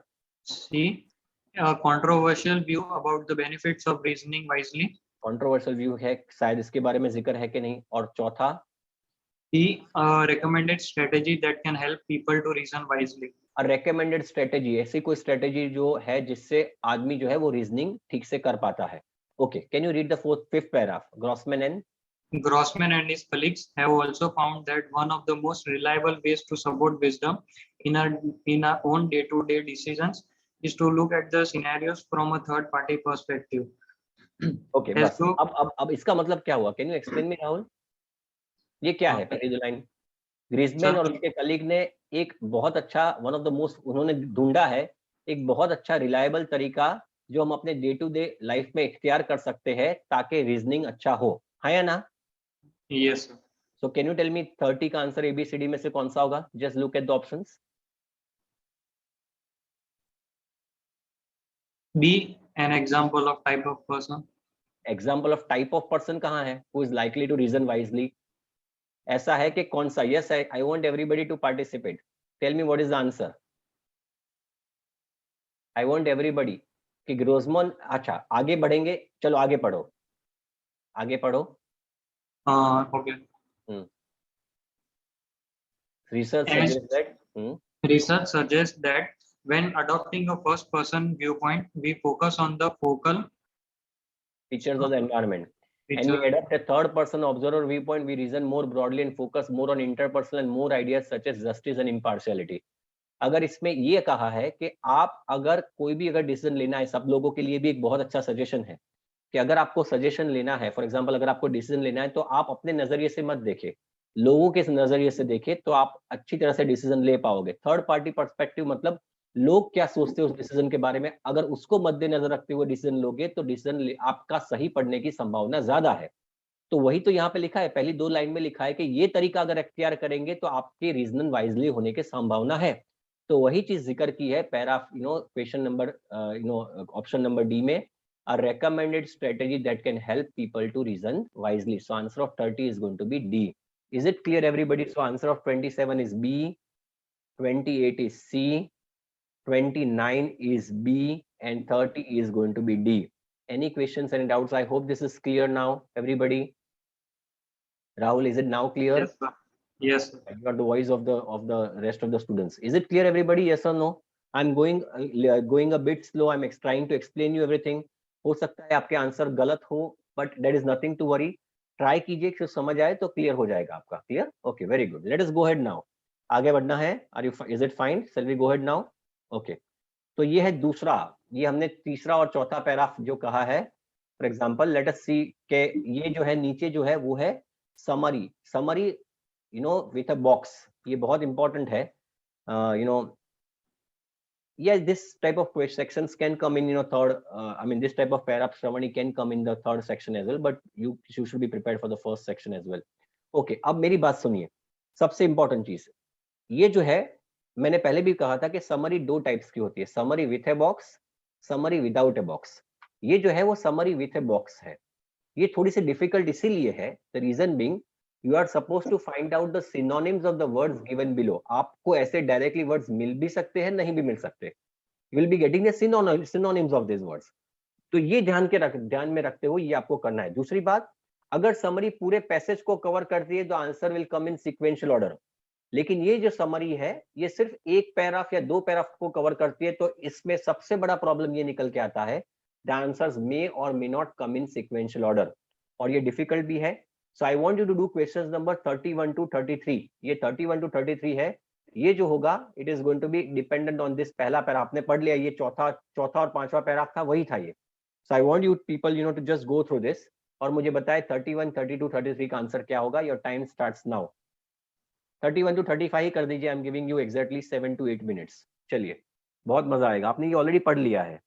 Speaker 2: C a controversial view about the benefits of reasoning wisely.
Speaker 1: Controversial view है, शायद इसके बारे में जिक्र है कि नहीं। और चौथा
Speaker 2: D, a recommended strategy that can help people to reason wisely.
Speaker 1: Recommended strategy, ऐसी कोई स्ट्रेटेजी जो है जिससे आदमी जो है वो रीजनिंग ठीक से कर पाता है. Okay, can you read the fourth fifth paragraph? Grossman and
Speaker 2: Grossman and his colleagues have also found that one of the most reliable ways to support wisdom in our own day-to-day decisions is to look at the scenarios from a third-party perspective.
Speaker 1: Okay,
Speaker 2: As
Speaker 1: बस
Speaker 2: though
Speaker 1: अब इसका मतलब क्या हुआ? Can you explain me Rahul? ये क्या है पहली दो लाइन? ग्रीजमैन और
Speaker 2: sir,
Speaker 1: उसके कलीग ने एक बहुत अच्छा, वन ऑफ द मोस्ट, उन्होंने ढूंढा है एक बहुत अच्छा रिलायबल तरीका जो हम अपने डे टू डे लाइफ में इख्तियार कर सकते हैं ताकि रीजनिंग अच्छा हो, है या ना?
Speaker 2: yes, sir.
Speaker 1: So can you tell me 30 का आंसर एबीसीडी में से कौन सा होगा? Just look at the options.
Speaker 2: B, an example of type of person.
Speaker 1: Example of type of person कहाँ है? Who is likely to reason wisely. ऐसा है कि कौन सा? Yes, I want everybody to participate. Tell me what is the answer. I want everybody कि Grossman. अच्छा, आगे बढ़ेंगे, चलो आगे पढ़ो, आगे पढ़ो.
Speaker 2: Okay.
Speaker 1: Research
Speaker 2: As
Speaker 1: suggests that
Speaker 2: research suggests that when adopting a first-person viewpoint, we focus on the focal
Speaker 1: features of the environment. And we
Speaker 2: feature.
Speaker 1: adopt a third person observer viewpoint, we reason more broadly and focus more on interpersonal and more ideas such as justice and impartiality. अगर इसमें ये कहा है कि आप अगर कोई भी अगर डिसीजन लेना है, सब लोगों के लिए भी एक बहुत अच्छा सजेशन है कि अगर आपको सजेशन लेना है, फॉर एग्जांपल अगर आपको डिसीजन लेना है तो आप अपने नजरिए से मत देखें, लोगों के नजरिए से देखें तो आप अच्छी तरह से डिसीजन ले पाओगे. थर्ड पार्टी पर्सपेक्टिव मतलब लोग क्या सोचते हैं उस डिसीजन के बारे में, अगर उसको मद्देनजर रखते हुए डिसीजन लोगे तो डिसीजन आपका सही पड़ने की संभावना ज्यादा है. तो वही तो यहाँ पे लिखा है, पहली दो लाइन में लिखा है कि ये तरीका अगर अख्तियार करेंगे तो आपके रीजनल वाइजली होने की संभावना है. तो वही चीज जिक्र की है para, question number, option number D में. A recommended strategy that can help people to reason wisely. So answer of 30 is going to be D. Is it clear everybody? So answer of 27 is B, 28 is C, 29 is B, and 30 is going to be D. Any questions, any doubts? I hope this is clear now, everybody. Rahul, is it now clear?
Speaker 2: Yes, sir. Yes, sir.
Speaker 1: You got the voice of the rest of the students. Is it clear everybody? Yes or no? I'm going a bit slow. I'm trying to explain you everything. हो सकता है आपके answer गलत हो, but there is nothing to worry. Try कीजिए, फिर समझ आए तो क्लियर हो जाएगा आपका. Clear? Okay, very good. Let us go head now. आगे बढ़ना है. Are you, is it fine? Shall we go head now? Okay. तो ये है दूसरा. ये हमने तीसरा और चौथा पैराग्राफ जो कहा है. फॉर एग्जांपल लेट अस सी के ये जो है नीचे जो है वो है summary. Summary with a box. ये बहुत इंपॉर्टेंट है. You know yeah, this type of sections can come in third, I mean this type of paragraph Shravani can come in the third section as well, but you should be prepared for the first section as well. Okay, अब मेरी बात सुनिए. सबसे important चीज ये जो है, मैंने पहले भी कहा था कि समरी दो टाइप्स की होती है, summary with a box, summary without a box. ये जो है वो समरी विथ ए बॉक्स है. ये थोड़ी सी डिफिकल्ट इसीलिए है, the reason being you are suppose to find out the synonyms of the words given below. आपको ऐसे डायरेक्टली वर्ड्स मिल भी सकते हैं, नहीं भी मिल सकते. You will be getting the synonyms of these words. तो ये ध्यान में रखते हुए ये आपको करना है. दूसरी बात, अगर समरी पूरे पैसेज को कवर करती है तो answer will come in sequential order. लेकिन ये जो समरी है ये सिर्फ एक पैराग्राफ या दो पैराग्राफ को कवर करती है, तो इसमें सबसे बड़ा प्रॉब्लम ये निकल के आता है, द आंसर्स मे और may not come in sequential order, और ये डिफिकल्ट भी है. So I want you to do questions number 31 to 33. ये 31 टू 33 है. ये जो होगा it is going to be dependent on this. पहला पैरा आपने पढ़ लिया, ये चौथा चौथा और पांचवा पैरा था, वही था ये. So I want you people to just go through this और मुझे बताए 31, 32, 33 का आंसर क्या होगा. Your time starts now. 31 to 35 ही कर दीजिए. I am giving you exactly 7 to 8 minutes. चलिए, बहुत मजा आएगा. आपने ये ऑलरेडी पढ़ लिया है.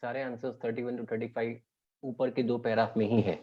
Speaker 1: सारे आंसर्स 31 to 35 ऊपर के 2 पैराग्राफ में ही है।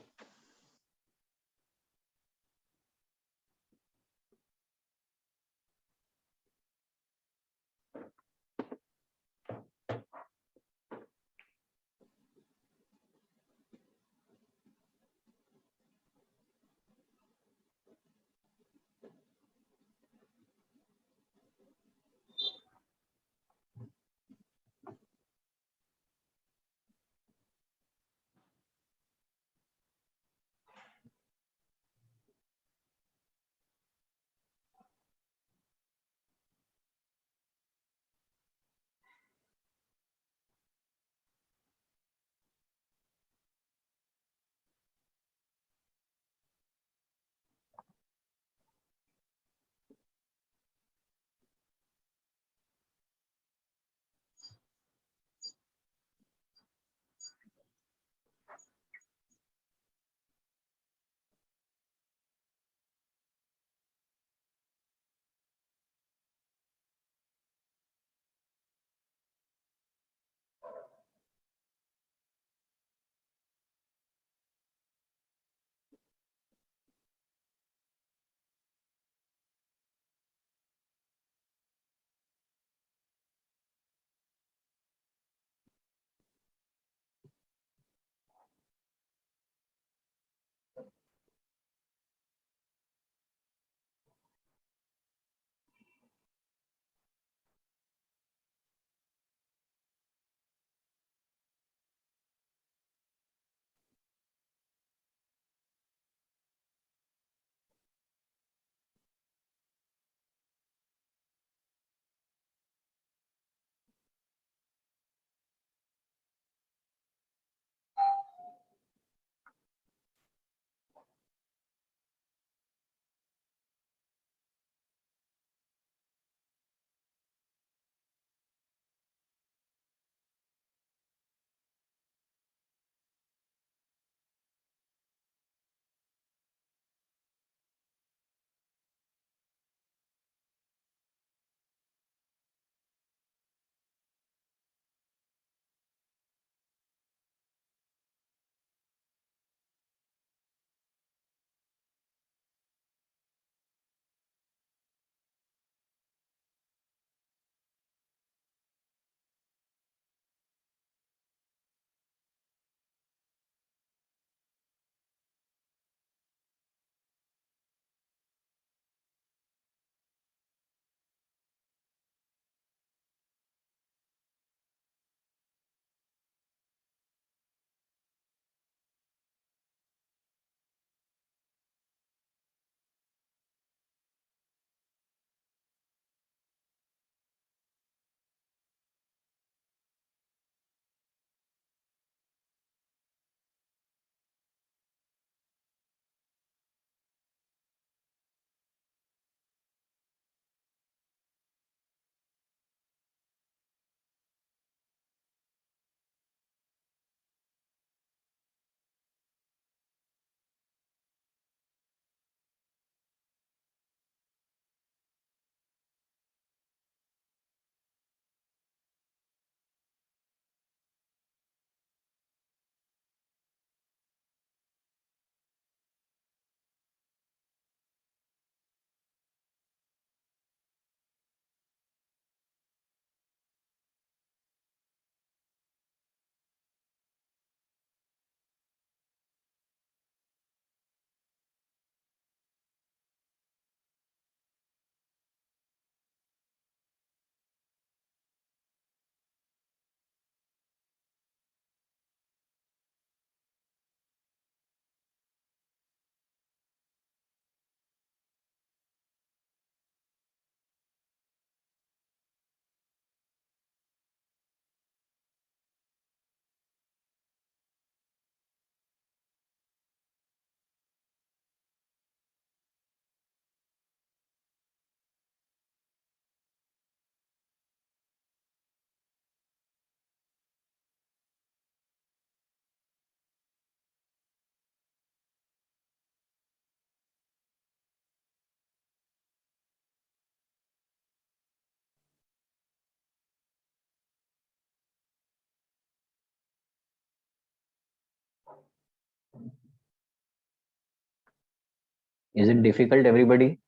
Speaker 1: Is it difficult, everybody?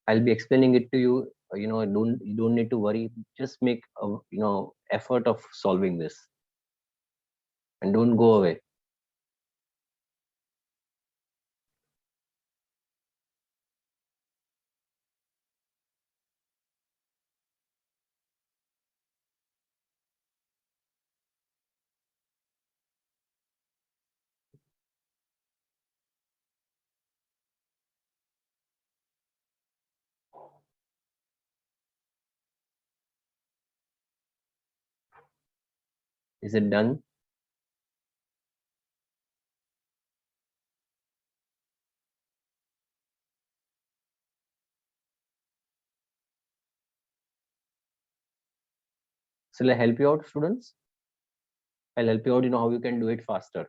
Speaker 1: I'll be explaining it to you. You don't need to worry. Just make a effort of solving this, and don't go away. Is it done? Shall I help you out, students? I'll help you out, how you can do it faster.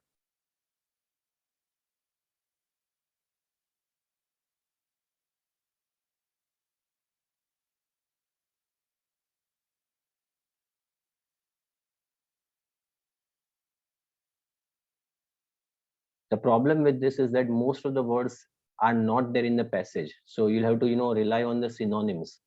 Speaker 1: The problem with this is that most of the words are not there in the passage. So you'll have to, rely on the synonyms.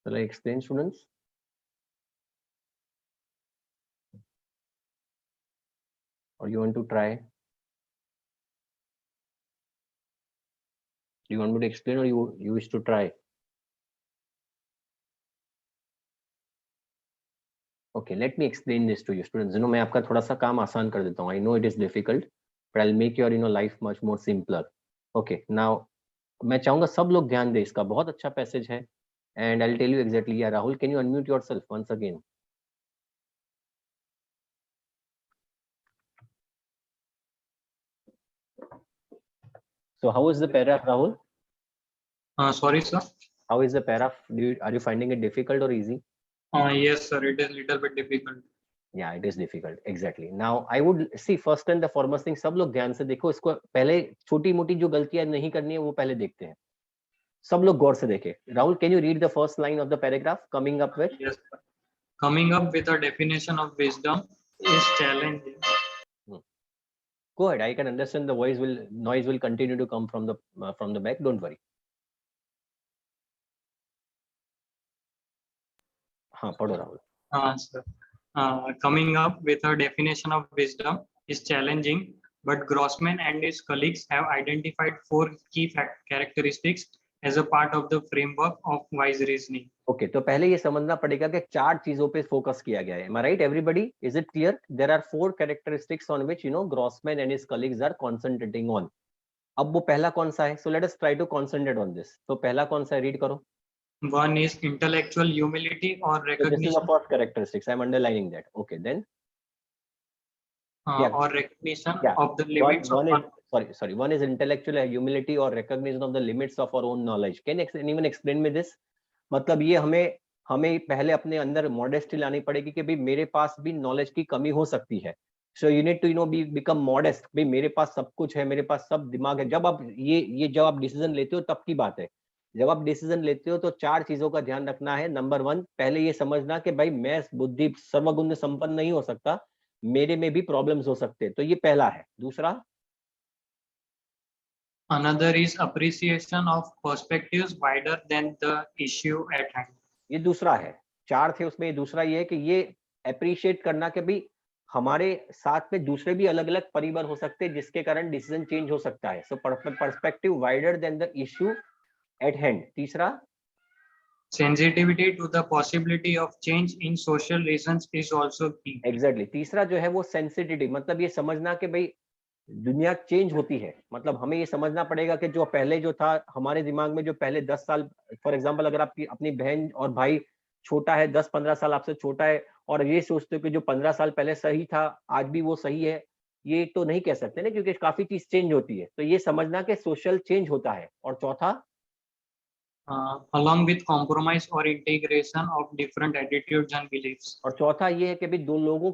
Speaker 1: Shall I explain, students? Or you want to try? Do you want me to explain, or you wish to try? Okay, let me explain this to you, students. मैं आपका थोड़ा सा काम आसान कर देता हूँ. I know it is difficult, but I'll make your life much more simpler. Okay, now मैं चाहूंगा सब लोग ध्यान दें. इसका बहुत अच्छा पैसेज है, and I'll tell you exactly. Yeah, Rahul, can you unmute yourself once again? So how is the paragraph, Rahul?
Speaker 2: Sorry, sir.
Speaker 1: How is the paragraph? Are you finding it difficult or easy?
Speaker 2: Yes, sir. It is little bit difficult.
Speaker 1: Yeah, it is difficult. Exactly. Now I would see first and the foremost thing. सब लोग ध्यान से देखो इसको. पहले छोटी मोटी जो गलतियां नहीं करनी है वो पहले देखते हैं. सब लोग गौर से देखें. Rahul, can you read the first line of the paragraph? Coming up with.
Speaker 2: Yes, sir. Coming up with a definition of wisdom is challenging.
Speaker 1: Go ahead. I can understand the noise will continue to come from the back. Don't worry. हाँ पढ़ो Rahul.
Speaker 2: Sir. Coming up with a definition of wisdom is challenging, but Grossman and his colleagues have identified 4 key characteristics as a part of the framework of wise reasoning.
Speaker 1: Okay, तो पहले ये समझना पड़ेगा कि 4 चीजों पे फोकस किया गया है. Am I right, everybody? Is it clear? There are 4 characteristics on which Grossman and his colleagues are concentrating on. अब वो पहला कौन सा है? So let us try to concentrate on this. तो पहला कौन सा है? Read करो.
Speaker 2: One is intellectual humility or recognition.
Speaker 1: So this is the first characteristics. I'm underlining that. Okay, then.
Speaker 2: Or recognition of the limits
Speaker 1: One is intellectual humility or recognition of the limits of our own knowledge. Can anyone explain me this? मतलब ये हमें पहले अपने अंदर modesty लानी पड़ेगी कि भाई मेरे पास भी नॉलेज की कमी हो सकती है। So you need to become modest, भाई मेरे पास सब कुछ है, मेरे पास सब दिमाग है। जब आप जब आप डिसीजन लेते हो तब की बात है। जब आप डिसीजन लेते हो तो 4 चीजों का ध्यान रखना है। नंबर 1, पहले ये समझना कि भाई मैं बुद्धि सर्वगुण संपन्न नहीं हो सकता, मेरे में भी प्रॉब्लम्स हो सकते हैं, तो ये पहला है। दूसरा,
Speaker 2: Another is appreciation of perspectives wider than the issue at hand.
Speaker 1: ये दूसरा है। 4 थे उसमें, ये दूसरा ये है कि ये अप्रिशिएट करना कि भाई हमारे साथ में दूसरे भी अलग अलग परिवार हो सकते हैं जिसके कारण डिसीजन चेंज हो सकता है। So perspective wider than the issue at hand. तीसरा,
Speaker 2: Sensitivity to the possibility of change in social reasons is also key.
Speaker 1: Exactly तीसरा जो है वो सेंसिटिविटी, मतलब ये समझना कि भाई दुनिया चेंज होती है। मतलब हमें ये समझना पड़ेगा कि जो पहले जो था हमारे दिमाग में, जो पहले 10 साल, फॉर एग्जांपल अगर आपकी अपनी बहन और भाई छोटा है, 10-15 साल आपसे छोटा है, और ये सोचते हो कि जो 15 साल पहले सही था आज भी वो सही है, ये तो नहीं कह सकते ना, क्योंकि काफी चीज चेंज होती है। तो ये समझना कि सोशल चेंज होता है। और चौथा,
Speaker 2: Along with compromise or integration of different attitudes and beliefs.
Speaker 1: और चौथा ये है कि भी दो लोगों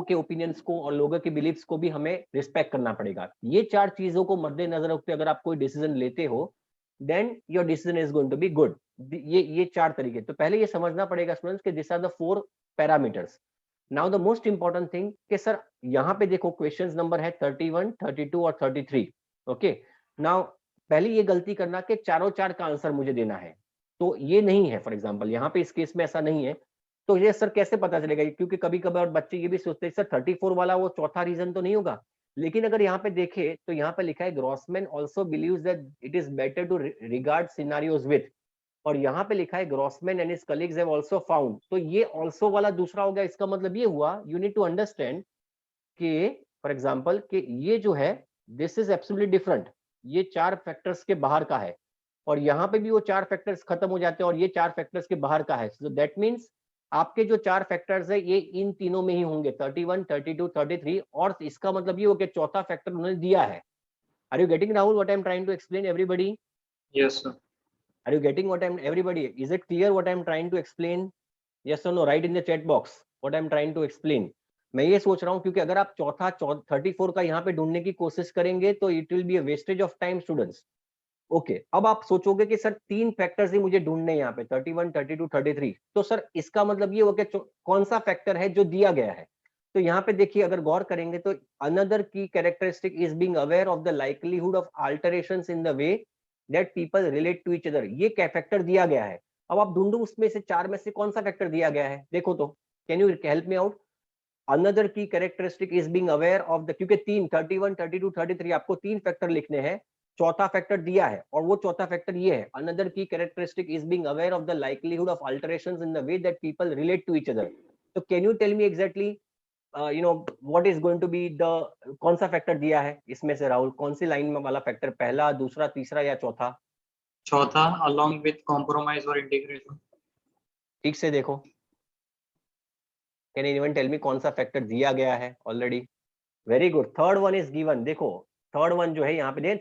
Speaker 1: के ओपिनियंस को और लोगों के बिलीफ्स को भी हमें रिस्पेक्ट करना पड़ेगा। ये 4 चीजों को मद्देनजर रखते अगर आप कोई डिसीजन लेते हो, then your decision is going to be good. ये 4 तरीके। तो पहले ये समझना पड़ेगा स्टूडेंट्स कि this are the 4 parameters. Now the most important thing कि सर यहाँ पे देखो क्वेश्चंस नंबर है 31, 32 और 33। ओके, नाउ पहले ये गलती करना कि चारों 4 का आंसर मुझे देना है, तो ये नहीं है। फॉर एग्जाम्पल यहाँ पे इस केस में ऐसा नहीं है। तो ये सर कैसे पता चलेगा, क्योंकि कभी कभार बच्चे ये भी सोचते हैं सर 34 वाला वो चौथा रीजन तो नहीं होगा। लेकिन अगर यहाँ पे देखे तो यहाँ पे लिखा है Grossman also believes that it is better to regard scenarios with, और यहाँ पे लिखा है Grossman and his colleagues have also found. तो ये ऑल्सो वाला दूसरा हो गया। इसका मतलब ये हुआ, यू नीड टू अंडरस्टैंड कि फॉर एग्जाम्पल कि ये जो है दिस इज एब्सोल्युटली डिफरेंट, ये 4 फैक्टर्स के बाहर का है, और यहाँ पे भी वो 4 फैक्टर्स खत्म हो जाते हैं और ये 4 फैक्टर्स के बाहर का है। सो दैट मीन्स आपके जो 4 फैक्टर्स है ये इन तीनों में ही होंगे, 31, 32, 33। और इसका मतलब ये हो कि चौथा फैक्टर उन्होंने दिया है। Are you getting Rahul what I am trying to explain everybody?
Speaker 2: Yes, sir.
Speaker 1: Are you getting what I'm everybody? Is it clear what I'm trying to explain? Yes or no? Write in the chat box what I'm trying to explain. मैं ये सोच रहा हूँ क्योंकि अगर आप चौथा 34 का यहाँ पे ढूंढने की कोशिश करेंगे तो it will be a wastage of time students. Okay, अब आप सोचोगे कि सर 3 फैक्टर्स ही मुझे ढूंढने हैं यहाँ पे 31, 32, 33। तो सर इसका मतलब ये हो गया कौन सा फैक्टर है जो दिया गया है। तो यहाँ पे देखिए अगर गौर करेंगे तो another key characteristic is being aware of the likelihood of alterations in the way that people relate to each other. ये क्या फैक्टर दिया गया है। अब आप ढूंढो उसमें से 4 में से कौन सा फैक्टर दिया गया है, देखो तो। Can you help me out? Another key characteristic is being aware of the, क्योंकि 31, 32, 33 आपको 3 फैक्टर लिखने हैं, चौथा फैक्टर दिया है और वो चौथा फैक्टर ये है, another key characteristic is being aware of the likelihood of alterations in the way that people relate to each other. तो can you tell me exactly what is going to be the, कौन सा factor दिया है इसमें से राहुल, कौन सी line में वाला फैक्टर, पहला, दूसरा, तीसरा या चौथा?
Speaker 2: चौथा, along with compromise or integration.
Speaker 1: ठीक से देखो, कैन एनीवन टेल मी कौन सा फैक्टर दिया गया है already? Very good, third one is given. देखो थर्ड वन जो है यहाँ पे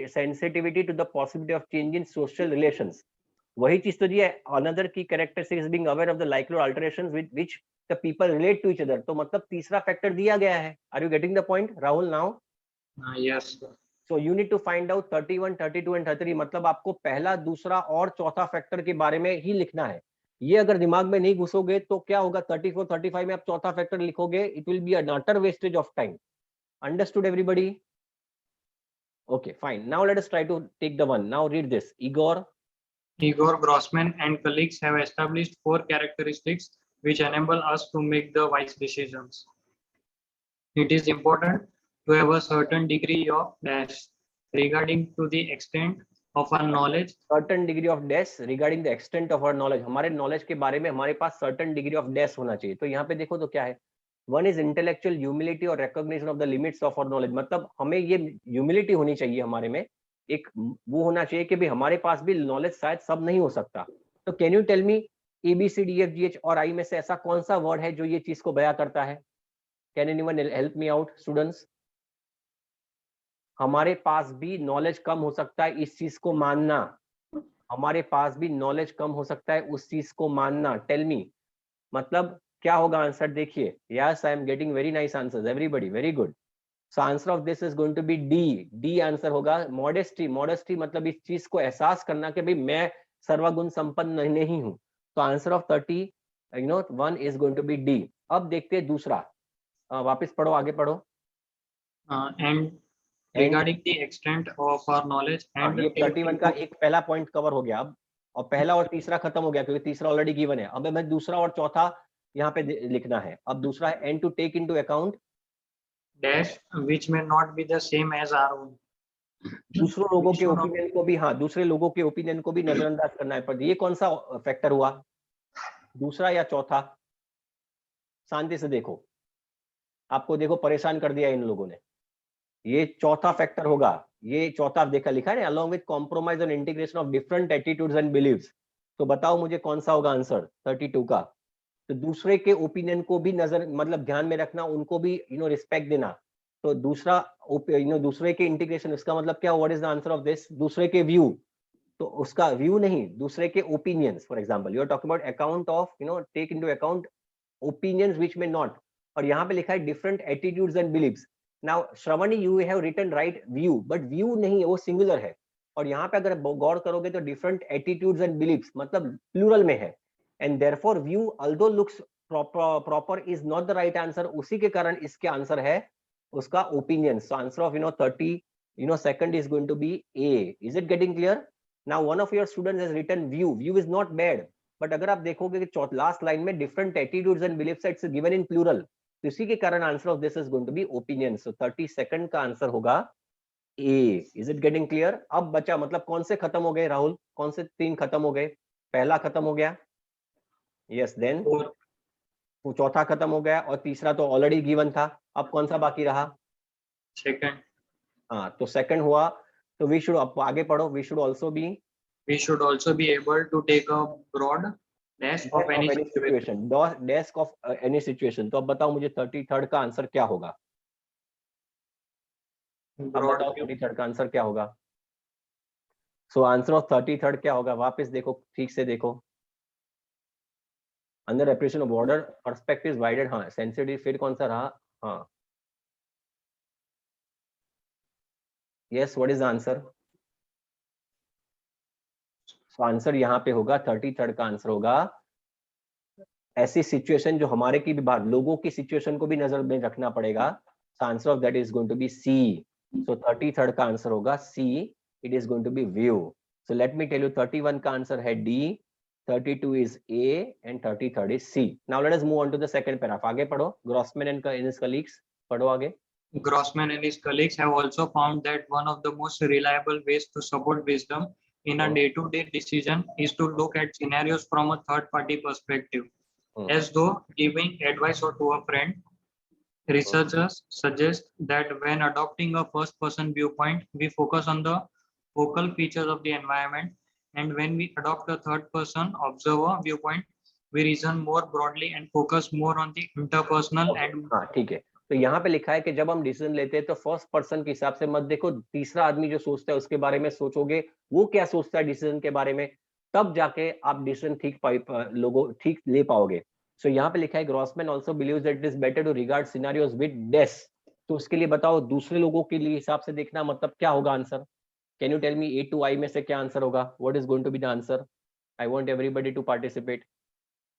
Speaker 1: sensitivity to the possibility of change in social relations, वही चीज तो दिया है। Another key characteristics being aware of the likely alterations with which the people relate to each other. तो मतलब तीसरा फैक्टर दिया गया है। Are you getting the point Rahul now?
Speaker 2: Yes, sir.
Speaker 1: So you need to find out 31, 32 and 33। मतलब आपको पहला, दूसरा और चौथा फैक्टर के बारे में ही लिखना है। ये अगर दिमाग में नहीं घुसोगे तो क्या होगा, 34, 35 में आप चौथा फैक्टर लिखोगे, it will be a utter wastage of time. Understood everybody? Okay, fine. Now let us try to take the one. Now read this. Igor.
Speaker 2: Igor Grossman and colleagues have established 4 characteristics which enable us to make the wise decisions. It is important to have a certain degree of dash regarding to the extent of our knowledge.
Speaker 1: Certain degree of dash regarding the extent of our knowledge. हमारे knowledge के बारे में हमारे पास certain degree of dash होना चाहिए। तो यहाँ पे देखो तो क्या है, वन इज इंटेलेक्चुअल ह्यूमिलिटी और recognition of the limits of our knowledge. मतलब हमें ये ह्यूमिलिटी होनी चाहिए हमारे में, एक वो होना चाहिए कि भाई हमारे पास भी नॉलेज शायद सब नहीं हो सकता। तो can you tell me ABCDFGH और I में से ऐसा कौन सा वर्ड है जो ये चीज को बयां करता है? Can anyone help me out students? हमारे पास भी नॉलेज कम हो सकता है, इस चीज को मानना। हमारे पास भी नॉलेज कम हो सकता है उस चीज को मानना। टेल मी, मतलब क्या होगा आंसर? देखिए, yes I am getting very nice answers everybody, very good. So answer of this is going to be D. D answer होगा। मॉडेस्टी, मॉडेस्टी मतलब इस चीज को एहसास करना कि भाई मैं सर्वगुण संपन्न नहीं हूं। तो answer of 31 is going to be D. अब देखते हैं दूसरा। वापस पढ़ो, आगे पढ़ो।
Speaker 2: And
Speaker 1: and
Speaker 2: regarding the extent of our knowledge and
Speaker 1: ये
Speaker 2: take
Speaker 1: 31 का
Speaker 2: into
Speaker 1: एक पहला पॉइंट कवर हो गया अब। और पहला और तीसरा खत्म हो गया क्योंकि तीसरा ऑलरेडी गिवन है। अब हमें दूसरा और चौथा यहाँ पे लिखना है। अब दूसरा है and to take into account
Speaker 2: dash which may not be the same as our own.
Speaker 1: दूसरों लोगों
Speaker 2: We
Speaker 1: के
Speaker 2: should
Speaker 1: ओपिनियन को भी, हाँ, दूसरे लोगों के ओपिनियन को भी नजरअंदाज करना है। पर ये कौन सा फैक्टर हुआ, दूसरा या चौथा? शांति से देखो, आपको देखो परेशान कर दिया इन लोगों ने। ये चौथा फैक्टर होगा। ये चौथा देखा लिखा है ना, along with compromise and integration of different attitudes and believes. तो बताओ मुझे कौन सा होगा आंसर 32 का? तो दूसरे के ओपिनियन को भी नजर मतलब ध्यान में रखना, उनको भी रिस्पेक्ट देना। तो दूसरा दूसरे के इंटीग्रेशन, इसका मतलब क्या? What is the answer of this? दूसरे के व्यू, तो उसका व्यू नहीं, दूसरे के opinions. For example you are talking about account of take into account opinions which में नॉट, और यहाँ पे लिखा है different attitudes and believes. Now Shravani, you have written right view, but view नहीं है, वो सिंगुलर है। और यहाँ पे अगर गौर करोगे तो डिफरेंट एटीट्यूड्स एंड बिलीव्स मतलब प्लूरल में है। And therefore view although looks proper is not the right answer. उसी के कारण इसके आंसर है उसका opinion. So answer of 30 second is going to be A. Is it getting clear? Now one of your students has written view. View is not bad, but अगर आप देखोगे कि लास्ट लाइन में different attitudes and beliefs it's given in plural, तो इसी के कारण answer of this is going to be opinion. So 32 का आंसर होगा ए। Is it getting clear? अब बचा मतलब कौन से खत्म हो गए राहुल? कौन से 3 खत्म हो गए? पहला खत्म हो गया, यस, देन
Speaker 2: four.
Speaker 1: चौथा खत्म हो गया, और तीसरा तो ऑलरेडी गिवन था। अब कौन सा बाकी रहा?
Speaker 2: Second,
Speaker 1: हाँ, तो सेकंड हुआ। तो वी शुड, अब आगे पढ़ो, we should also be
Speaker 2: we should also be able to take a broad dash of any situation.
Speaker 1: Situation, desk of any situation. तो अब बताओ मुझे 33 का आंसर क्या होगा? अब
Speaker 2: Broad
Speaker 1: बताओ
Speaker 2: view.
Speaker 1: 33 का आंसर क्या होगा? सो आंसर ऑफ 33 क्या होगा? वापस देखो, ठीक से देखो। Under appreciation of border perspective वाइडेड, हाँ, सेंसिटिव, फिर कौन सा रहा? हाँ, yes, what is the answer? So answer यहाँ पे होगा 33 का आंसर होगा ऐसी सिचुएशन जो हमारे की भी बात, लोगों की सिचुएशन को भी नजर में रखना पड़ेगा। Answer of that is going to be C. So 33 का आंसर होगा C, it is going to be view. So let me tell you, 31 का आंसर है D, 32 is A and 33 is C. Now let us move on to the second paragraph. आगे पढ़ो। Grossman and his colleagues, पढ़ो आगे।
Speaker 2: Grossman and his colleagues have also found that one of the most reliable ways to support wisdom in a day-to-day decision is to look at scenarios from a third-party perspective, as though giving advice or to a friend. Researchers suggest that when adopting a first-person viewpoint, we focus on the focal features of the environment, and when we adopt a third-person observer viewpoint, we reason more broadly and focus more on the interpersonal and
Speaker 1: हाँ, ठीक है। तो यहाँ पे लिखा है कि जब हम डिसीजन लेते हैं तो फर्स्ट पर्सन के हिसाब से मत देखो, तीसरा आदमी जो सोचता है उसके बारे में सोचोगे, वो क्या सोचता है डिसीजन के बारे में, तब जाके आप डिसीजन ठीक ले पाओगे। सो यहाँ पे लिखा है Grossman also believes that it is better to regard scenarios with days. तो उसके लिए बताओ दूसरे लोगों के लिए हिसाब से देखना मतलब क्या होगा answer? Can you tell me A to I में से क्या आंसर होगा? What is going to be the answer? I want everybody to participate.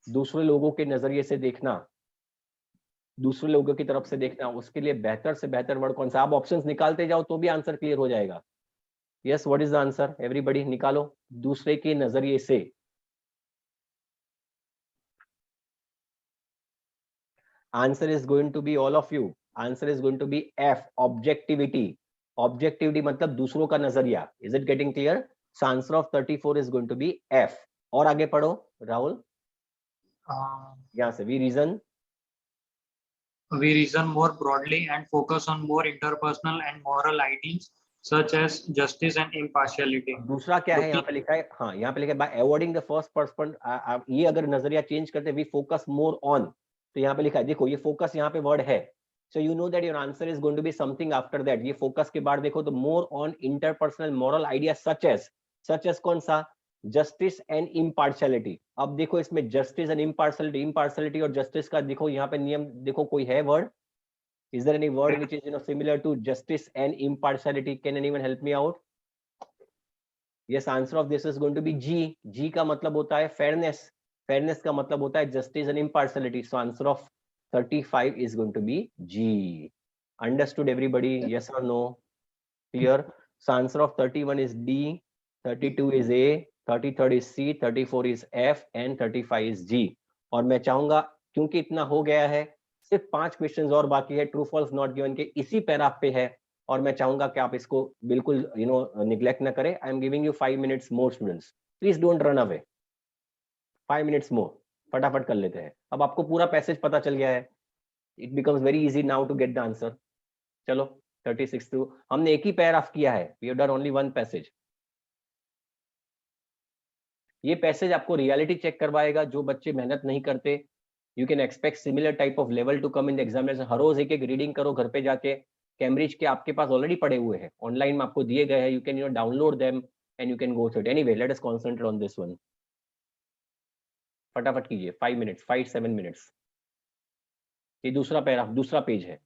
Speaker 1: दूसरे लोगों के नजरिए से देखना, दूसरे लोगों की तरफ से देखना, उसके लिए बेहतर से बेहतर वर्ड कौन सा? आप ऑप्शंस निकालते जाओ तो भी आंसर क्लियर हो जाएगा। Yes, what is the answer? Everybody निकालो दूसरे के नजरिए से। Answer is going to be all of you, answer is going to be F, objectivity. Objectivity मतलब दूसरों का नजरिया। Is it getting clear? So answer of 34 is going to be F. और आगे पढ़ो राहुल, यहाँ से
Speaker 2: we reason more broadly and focus on more interpersonal and moral ideals such as justice and impartiality.
Speaker 1: दूसरा क्या है यहाँ पे लिखा है? हाँ, यहाँ पे लिखा है bye avoiding the first person. ये अगर नजरिया चेंज करते वी फोकस मोर ऑन, तो यहाँ पे लिखा है, देखो ये फोकस यहाँ पे वर्ड है। So you know that your answer is going to be something after that. ये फोकस के बाद देखो तो more on interpersonal moral idea such as कौन सा? Justice and impartiality. अब देखो इसमें जस्टिस एंड इम्पार्शियलिटी, इम्पार्शियलिटी और जस्टिस का देखो यहाँ पे नियम देखो, कोई है word? Is there any word which is similar to justice and impartiality? Can anyone help me out? Yes, answer of this is going to be G. G का मतलब होता है फेयरनेस, फेयरनेस का मतलब होता है justice and impartiality. So answer of 35 is going to be G. Understood everybody? Yes or no? Clear? So answer of 31 is D, 32 is A, 33rd is C, 34 is F and 35 is G. और मैं चाहूंगा क्योंकि इतना हो गया है, सिर्फ 5 questions और बाकी है ट्रू फॉल्स नॉट गिवन के, इसी पैराग्राफ पे है, और मैं चाहूंगा कि आप इसको बिल्कुल निग्लेक्ट ना करें। आई am giving you 5 minutes more students, please don't run away. 5 minutes more, फटाफट कर लेते हैं। अब आपको पूरा पैसेज पता चल गया है, it becomes very easy now to get the answer. चलो 36 टू, हमने एक ही पैराग्राफ किया है, we have done only one passage. ये पैसेज आपको रियलिटी चेक करवाएगा। जो बच्चे मेहनत नहीं करते, you can expect similar type of level to come in the examination. हर रोज एक एक रीडिंग करो घर पे जाके, कैम्ब्रिज के आपके पास ऑलरेडी पड़े हुए हैं, ऑनलाइन में आपको दिए गए हैं, you can download them and you can go through it. Anyway let us concentrate on this one. फटाफट कीजिए, 5 मिनट्स, 5-7 मिनट्स। ये दूसरा पैराग्राफ, दूसरा पेज है।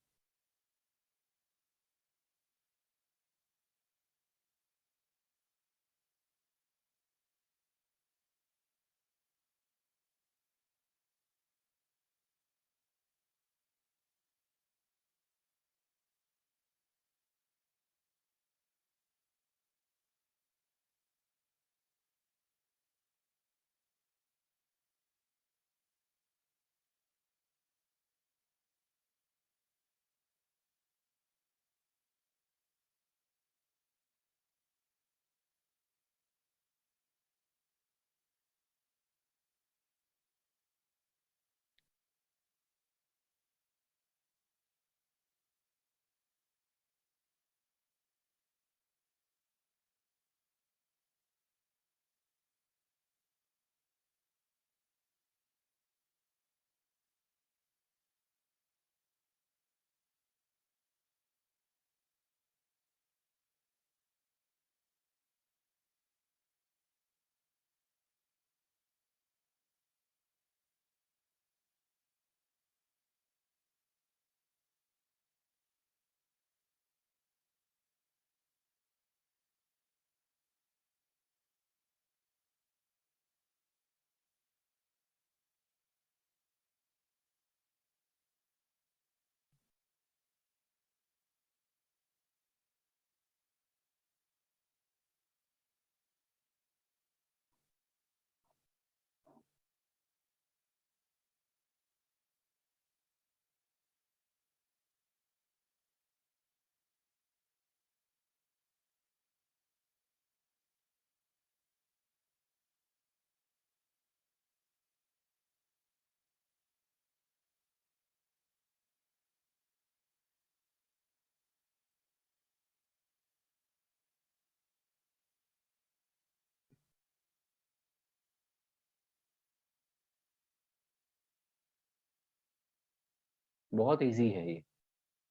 Speaker 1: बहुत इजी है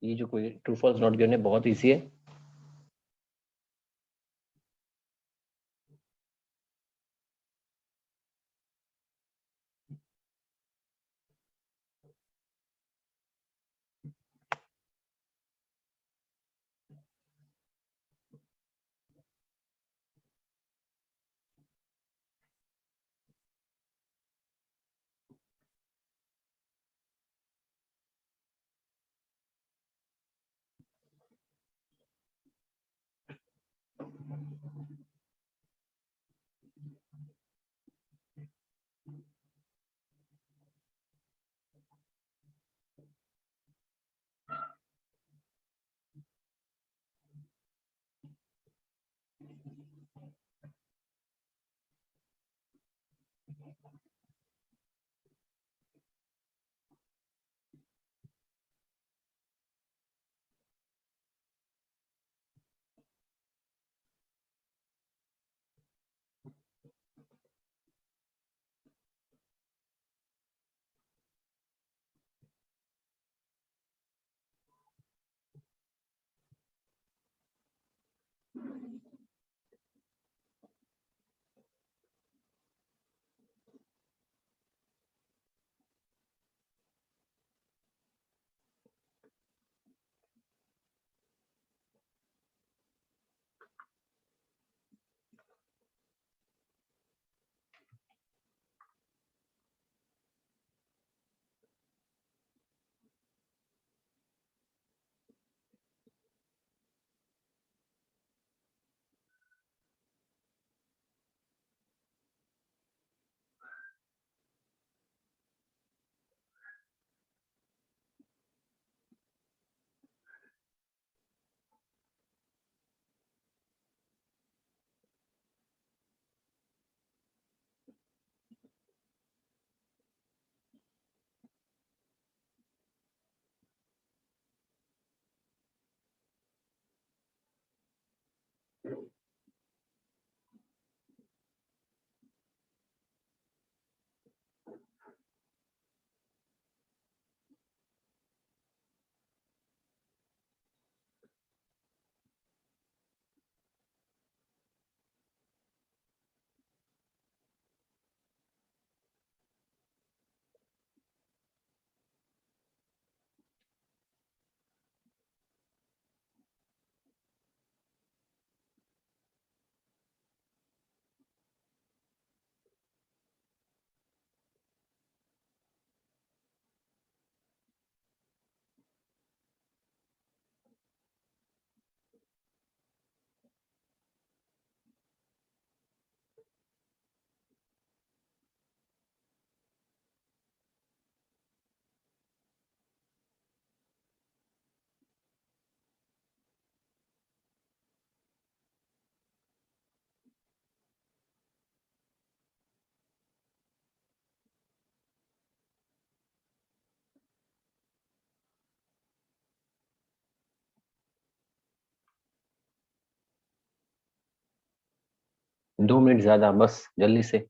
Speaker 1: ये जो कोई ट्रू फॉल्स नॉट गिवन है, बहुत इजी है। 2 मिनट ज्यादा, बस जल्दी से।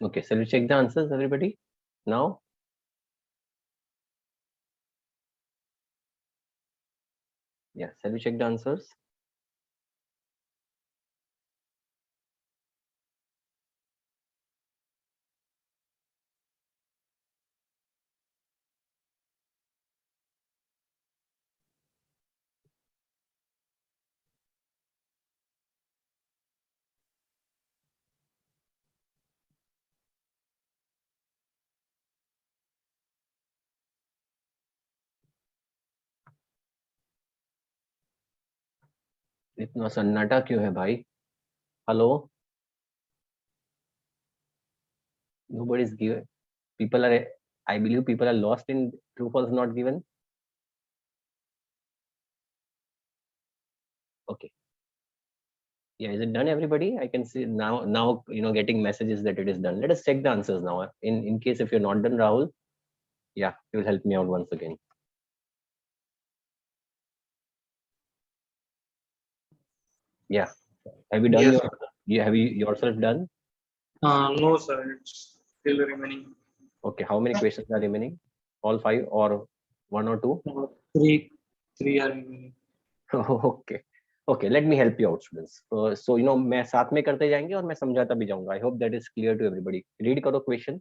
Speaker 1: Okay, shall we check the answers, everybody? Now, yeah, shall we check the answers? इतना सन्नाटा क्यों है भाई? Hello, nobody is given. People are, I believe people are lost in true false not given. Okay. Yeah, is it done, everybody? I can see now, getting messages that it is done. Let us check the answers now. In case if you're not done, Rahul, yeah, you will help me out once again. Yeah. Have you done
Speaker 2: Yes.
Speaker 1: have you yourself done?
Speaker 2: No, sir. It's still remaining.
Speaker 1: Okay. How many questions are remaining? All 5 or 1 or 2?
Speaker 2: Three, three are remaining.
Speaker 1: Okay. Okay, let me help you out, students. So मैं साथ में करते जाएंगे और मैं समझाता भी जाऊंगा. I hope that is clear to everybody. Read करो question.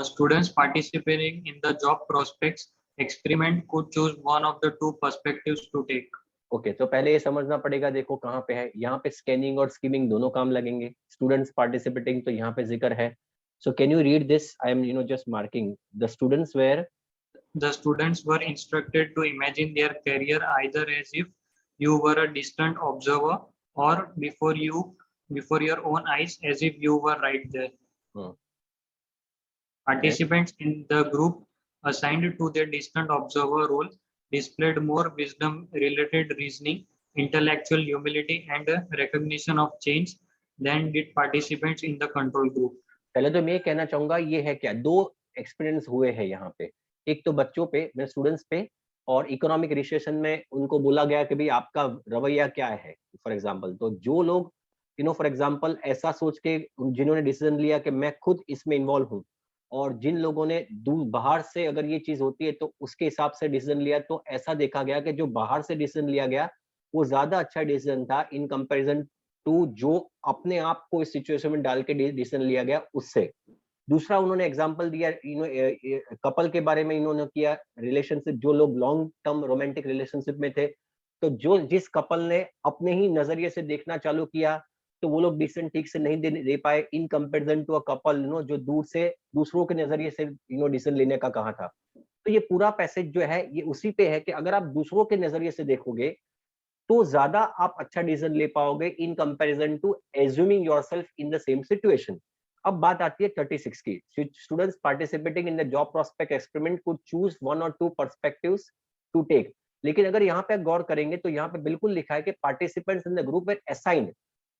Speaker 2: Students participating in the job prospects experiment could choose one of the two perspectives to take.
Speaker 1: Okay तो पहले ये समझना पड़ेगा, देखो कहाँ पे है, यहाँ पे स्कैनिंग और स्कीमिंग दोनों काम लगेंगे. स्टूडेंट्स पार्टिसिपेटिंग तो यहाँ पे जिक्र है. So can you read this? I am just marking the students were.
Speaker 2: The students were instructed to imagine their career either as if you were a distant observer or before your own eyes as if you were right there. Participants in the group assigned to the distant observer role displayed more wisdom-related reasoning, intellectual humility, and recognition of change than did participants in the control group.
Speaker 1: पहले तो मैं ये कहना चाहूंगा, ये है क्या, दो एक्सपीरियंस हुए हैं यहाँ पे. एक तो बच्चों पे, स्टूडेंट्स पे, और इकोनॉमिक रिसेशन में उनको बोला गया कि भाई आपका रवैया क्या है. फॉर एग्जांपल, तो जो लोग फॉर एग्जांपल ऐसा सोच के जिन्होंने डिसीजन लिया कि मैं खुद इसमें इन्वॉल्व हूँ, और जिन लोगों ने बाहर से अगर ये चीज होती है तो उसके हिसाब से डिसीजन लिया, तो ऐसा देखा गया कि जो बाहर से डिसीजन लिया गया वो ज्यादा अच्छा डिसीजन था इन कंपैरिजन टू जो अपने आप को इस सिचुएशन में डाल के डिसीजन लिया गया उससे। दूसरा उन्होंने एग्जांपल दिया कपल के बारे में, इन्होंने किया रिलेशनशिप, जो लोग लॉन्ग टर्म रोमांटिक रिलेशनशिप में थे, तो जो जिस कपल ने अपने ही नजरिए से देखना चालू किया तो वो लोग डिसीजन ठीक से नहीं दे पाए in comparison to a couple जो दूर से दूसरों के नजरिए से डिसीजन लेने का कहा था। तो ये पूरा पैसेज जो है ये उसी पे है कि अगर आप दूसरों के नजरिए से देखोगे तो ज्यादा आप अच्छा डिसीजन ले पाओगे in comparison to assuming yourself in the same situation. अब बात आती है 36 की। Students participating in the job prospect experiment could choose one or two perspectives to take. लेकिन अगर यहाँ पे गौर करेंगे तो यहाँ पे बिल्कुल लिखा है कि participants in the group were assigned,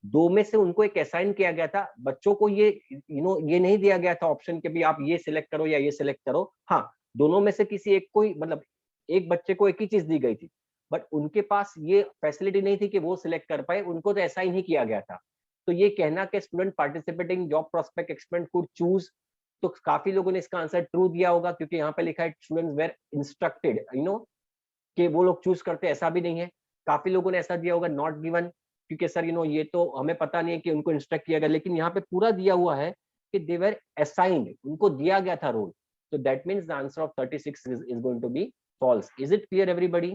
Speaker 1: दो में से उनको एक असाइन किया गया था। बच्चों को ये ये नहीं दिया गया था ऑप्शन कि भी आप ये सिलेक्ट करो या ये सिलेक्ट करो। हाँ, दोनों में से किसी एक को ही, मतलब एक बच्चे को एक ही चीज दी गई थी, बट उनके पास ये फैसिलिटी नहीं थी कि वो सिलेक्ट कर पाए, उनको तो असाइन ही किया गया था। तो ये कहना कि student participating job prospect experiment could choose, तो काफी लोगों ने इसका आंसर ट्रू दिया होगा, क्योंकि यहाँ पे लिखा है स्टूडेंट्स वेर इंस्ट्रक्टेड कि वो लोग चूज करते, ऐसा भी नहीं है। काफी लोगों ने ऐसा दिया होगा नॉट गिवन, क्योंकि सर ये तो हमें पता नहीं है कि उनको इंस्ट्रक्ट किया गया, लेकिन यहाँ पे पूरा दिया हुआ है कि दे वर असाइन्ड, उनको दिया गया था role. So that means the answer of 36 is going to be false. Is it clear everybody?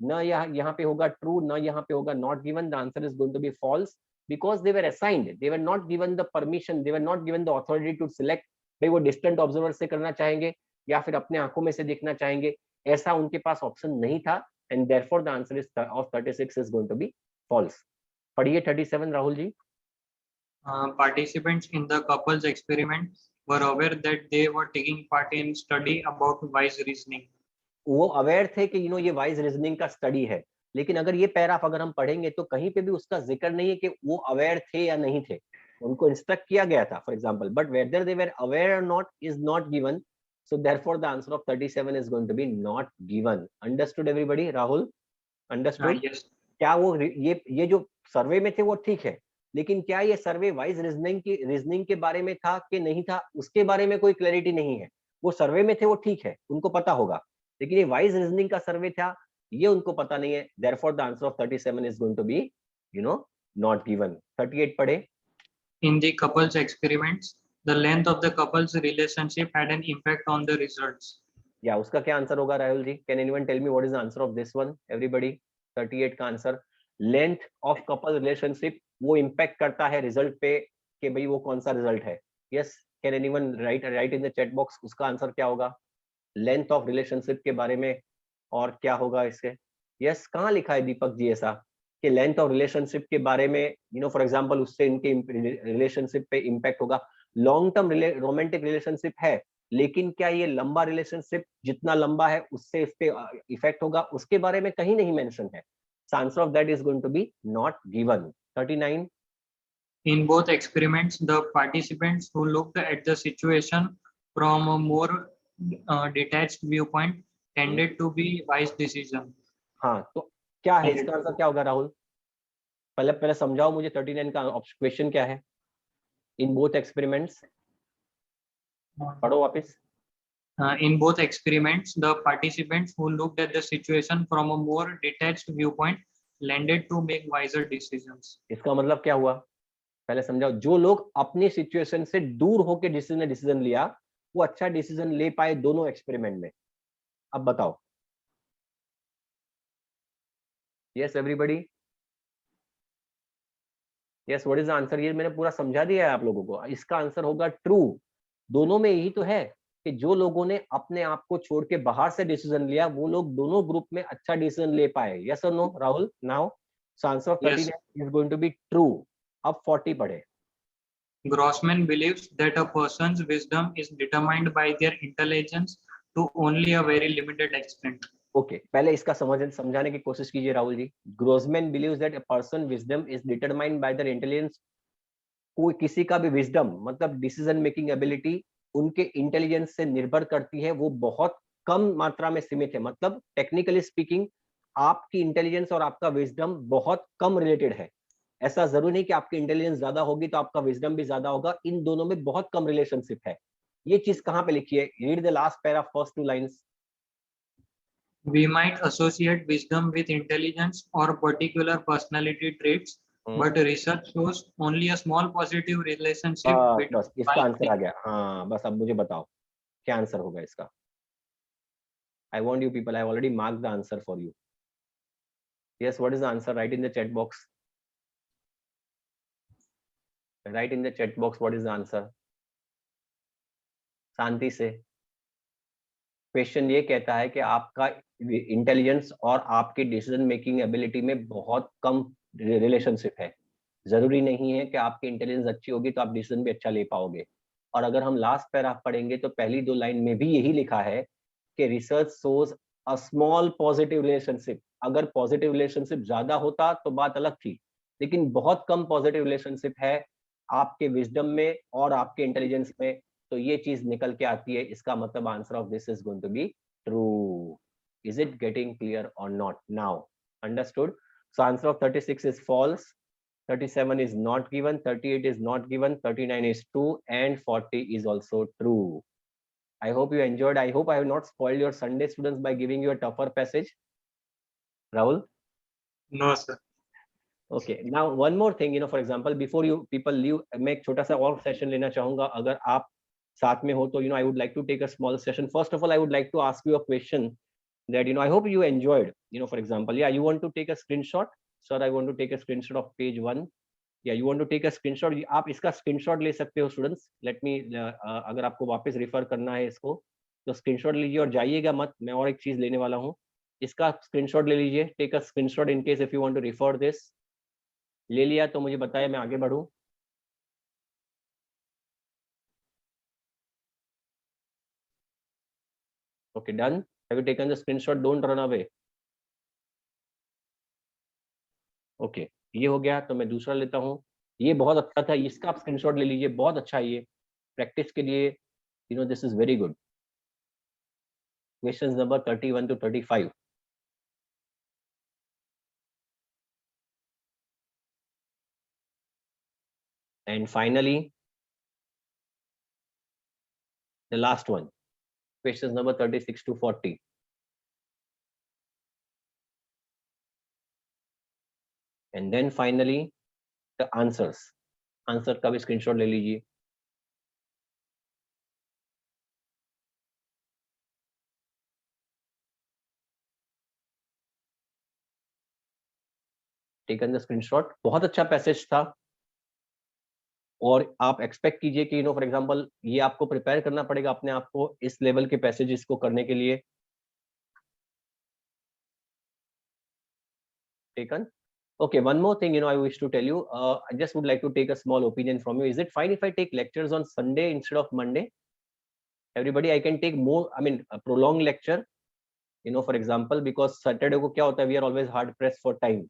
Speaker 1: ना यहाँ पे होगा true, ना यहाँ पे होगा not given. The answer is going to be false because they were assigned. They were not given the permission. They were not given the authority to select. भाई वो distant observer से करना चाहेंगे या फिर अपने आंखों में से देखना चाहेंगे, ऐसा उनके पास ऑप्शन नहीं था, and therefore the answer is of 36 is going to be false. पढ़िए 37 Rahul ji.
Speaker 2: Participants in the couple's experiment were aware that they were taking part in study about wise reasoning.
Speaker 1: वो अवेयर थे कि ये वाइज रीजनिंग का study है, लेकिन अगर ये पैराग्राफ अगर हम पढ़ेंगे तो कहीं पे भी उसका जिक्र नहीं है कि वो अवेयर थे या नहीं थे, उनको इंस्ट्रक्ट किया गया था for example, but whether they were aware और not is not given. So therefore the answer of 37 is going to be not given. Understood everybody? Rahul understood?
Speaker 2: Yes.
Speaker 1: क्या वो ये जो सर्वे में थे वो ठीक है, लेकिन क्या ये सर्वे वाइज रीजनिंग के बारे में था कि नहीं था, उसके बारे में कोई क्लैरिटी नहीं है। वो सर्वे में थे वो ठीक है, उनको पता होगा, लेकिन ये वाइज रीजनिंग का सर्वे था ये उनको पता नहीं है। Therefore the answer of 37 is going to be not given. 38 पढ़े।
Speaker 2: In the couple's experiments, the length of the couple's relationship had an impact on the results.
Speaker 1: या उसका क्या आंसर होगा Rahul ji? Can anyone tell me what is the answer of this one everybody? 38 का answer length of couple relationship वो impact करता है result पे कि भाई वो कौन सा रिजल्ट है। Yes, can anyone right in the chat box उसका आंसर क्या होगा लेंथ ऑफ रिलेशनशिप के बारे में, और क्या होगा इसके? यस, कहाँ लिखा है दीपक जी ऐसा कि लेंथ ऑफ रिलेशनशिप के बारे में फॉर एग्जांपल उससे इनके रिलेशनशिप पे इंपैक्ट होगा। लॉन्ग टर्म रोमांटिक रिलेशनशिप है, लेकिन क्या ये लंबा रिलेशनशिप जितना लंबा है उससे इस पे इफेक्ट होगा, उसके बारे में कहीं नहीं मेंशन है। Answer of that is going to be not given. 39
Speaker 2: In both experiments, the participants who looked at the situation from a more detached viewpoint tended to be wise decision.
Speaker 1: हाँ, तो क्या है इसका आंसर? क्या होगा राहुल? पहले समझाओ मुझे 39 का क्वेश्चन क्या है। इन बोथ एक्सपेरिमेंट्स पढ़ो वापस।
Speaker 2: In both experiments, the participants who looked at the situation from a more detached viewpoint tended to make wiser decisions.
Speaker 1: इसका मतलब क्या हुआ पहले समझाओ। जो लोग अपनी सिचुएशन से दूर होकर डिसीजन लिया वो अच्छा डिसीजन ले पाए दोनों एक्सपेरिमेंट में। अब बताओ। Yes everybody? Yes, what is the answer? ये मैंने पूरा समझा दिया है आप लोगों को। इसका आंसर होगा ट्रू। दोनों में यही तो है कि जो लोगों ने अपने आप को छोड़ के बाहर से डिसीजन लिया वो लोग दोनों ग्रुप में अच्छा डिसीजन ले पाए। Yes or no Rahul? Now answer of 39 is going to be true. अब 40 पढ़े।
Speaker 2: Grossman believes that a person's wisdom is determined by their intelligence to only a very limited extent.
Speaker 1: Okay, पहले इसका समझाने की कोशिश कीजिए Rahul ji. Grossman believes that a person wisdom is determined by their intelligence. कोई किसी का भी विजडम मतलब डिसीजन मेकिंग एबिलिटी उनके इंटेलिजेंस से निर्भर करती है, वो बहुत कम मात्रा में सीमित है। मतलब टेक्निकली स्पीकिंग आपकी इंटेलिजेंस और आपका विजडम बहुत कम रिलेटेड है। ऐसा जरूरी नहीं कि आपकी इंटेलिजेंस ज्यादा होगी तो आपका विजडम भी ज्यादा होगा, इन दोनों में बहुत कम रिलेशनशिप है। ये चीज कहाँ पे लिखी है? Read the last para, first 2 lines.
Speaker 2: We might associate wisdom with intelligence or particular personality traits, but research shows only a small positive relationship between
Speaker 1: बस इसका आंसर आ गया. हाँ, बस अब मुझे बताओ क्या आंसर होगा इसका. I want you people, I have already marked the answer for you. Yes, what is the answer? Write in the chat box. Write in the chat box what is the answer. शांति से. Question ये कहता है कि आपका intelligence और आपकी decision making ability में बहुत कम रिलेशनशिप है. जरूरी नहीं है कि आपकी इंटेलिजेंस अच्छी होगी तो आप डिसीजन भी अच्छा ले पाओगे. और अगर हम लास्ट पैराग्राफ पढ़ेंगे तो पहली 2 लाइन में भी यही लिखा है कि research shows a small positive relationship. अगर पॉजिटिव रिलेशनशिप ज्यादा होता तो बात अलग थी, लेकिन बहुत कम पॉजिटिव रिलेशनशिप है आपके विजडम में और आपके इंटेलिजेंस में. तो ये चीज निकल के आती है. इसका मतलब answer of this is going to be true. Is it getting clear और not now? Understood? So answer of 36 is false, 37 is not given, 38 is not given, 39 is true, and 40 is also true. I hope you enjoyed. I hope I have not spoiled your Sunday, students, by giving you a tougher passage. Rahul?
Speaker 2: No, sir.
Speaker 1: Okay. Now one more thing, for example, before you people leave, मैं एक छोटा सा और session लेना चाहूंगा. अगर आप साथ में हो तो I would like to take a small session. First of all, I would like to ask you a question that I hope you enjoyed. For example, yeah, you want to take a screenshot. Sir, I want to take a screenshot of page 1. या you want to take a screenshot. आप इसका screenshot ले सकते हो students. Let me अगर आपको वापस refer करना है इसको तो स्क्रीनशॉट लीजिए और जाइएगा मत. मैं और एक चीज लेने वाला हूँ. इसका स्क्रीनशॉट ले लीजिए. Take a screenshot in case if you want to refer this. ले लिया तो मुझे बताया, मैं आगे बढ़ूं. Okay, done. Have you taken the screenshot? Don't run away. Okay, ये हो गया. तो मैं दूसरा लेता हूँ. ये बहुत अच्छा था, इसका आप स्क्रीनशॉट ले लीजिए. बहुत अच्छा है ये प्रैक्टिस के लिए. This is very good. Questions number 31 to 35. And finally, the last one, questions number 36 to 40. And then finally, the answers. Answer का भी screenshot ले लीजिए. Taken the screenshot. बहुत अच्छा पैसेज था. और आप एक्सपेक्ट कीजिए कि फॉर एग्जांपल ये आपको प्रिपेयर करना पड़ेगा अपने आप को इस लेवल के पैसेजेस को करने के लिए. Taken. Okay, one more thing, I wish to tell you. I just would like to take a small opinion from you. Is it fine if I take lectures on Sunday instead of Monday? Everybody, I can take more. I mean, a prolonged lecture. For example, because Saturday को क्या होता है, we are always hard pressed for time.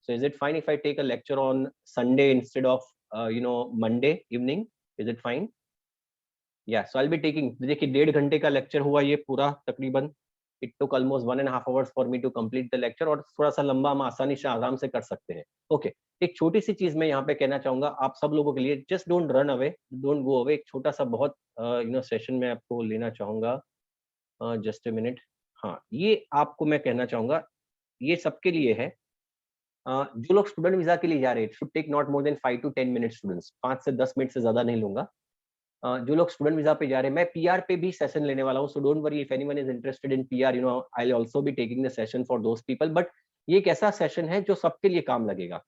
Speaker 1: So is it fine if I take a lecture on Sunday instead of Monday evening? Is it fine? Yeah, so I'll be taking. देखिए 1.5 घंटे का lecture हुआ ये पूरा तकरीबन. It took almost 1.5 hours for me to complete the lecture. और थोड़ा सा लंबा हम आसानी से आराम से कर सकते हैं. Okay, एक छोटी सी चीज मैं यहाँ पे कहना चाहूंगा आप सब लोगों के लिए. Just don't run away, don't go away. एक छोटा सा बहुत सेशन में आपको लेना चाहूंगा. Just a minute. हाँ, ये आपको मैं कहना चाहूंगा, ये सबके लिए है. जो लोग स्टूडेंट वीजा के लिए जा रहे हैं, should take not more than 5 to 10 minutes. Students 5 से 10 मिनट से ज्यादा नहीं लूंगा. जो लोग स्टूडेंट वीजा पे जा रहे हैं, मैं पीआर पे भी सेशन लेने वाला हूँ. So don't worry if anyone is interested in PR, I will also be taking the session for those people. But ये एक ऐसा सेशन है जो सबके लिए काम लगेगा.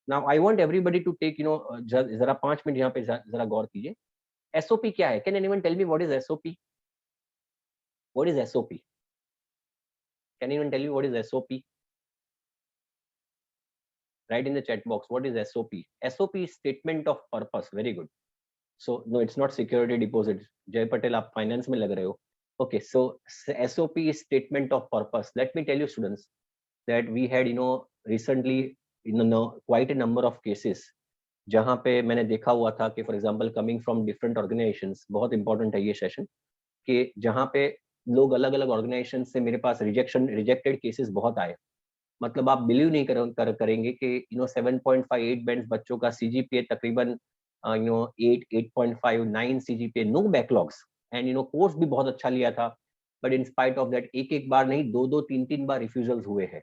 Speaker 1: Now I want everybody to take जरा 5 मिनट यहाँ पे जरा गौर कीजिए. एसओपी क्या है? Can anyone tell me what is SOP? What is SOP? Can anyone tell me what is SOP? Write in the chat box what is SOP. SOP is statement of purpose. Very good. So no, it's not security deposit. Jay Patel, आप finance में लग रहे हो. Okay, so SOP is statement of purpose. Let me tell you students that we had recently quite a number of cases जहाँ पे मैंने देखा हुआ था कि for example coming from different organizations, बहुत important है ये session, कि जहाँ पे लोग अलग अलग organizations से मेरे पास rejected cases बहुत आए. मतलब आप बिलीव नहीं करेंगे कि 7.58 बैंड बच्चों का सीजीपीए तकरीबन 8, 8.5, 9 CGPA, no backlogs. And course भी बहुत अच्छा लिया था, but in spite of that एक बार नहीं, दो तीन तीन बार रिफ्यूजल्स हुए हैं।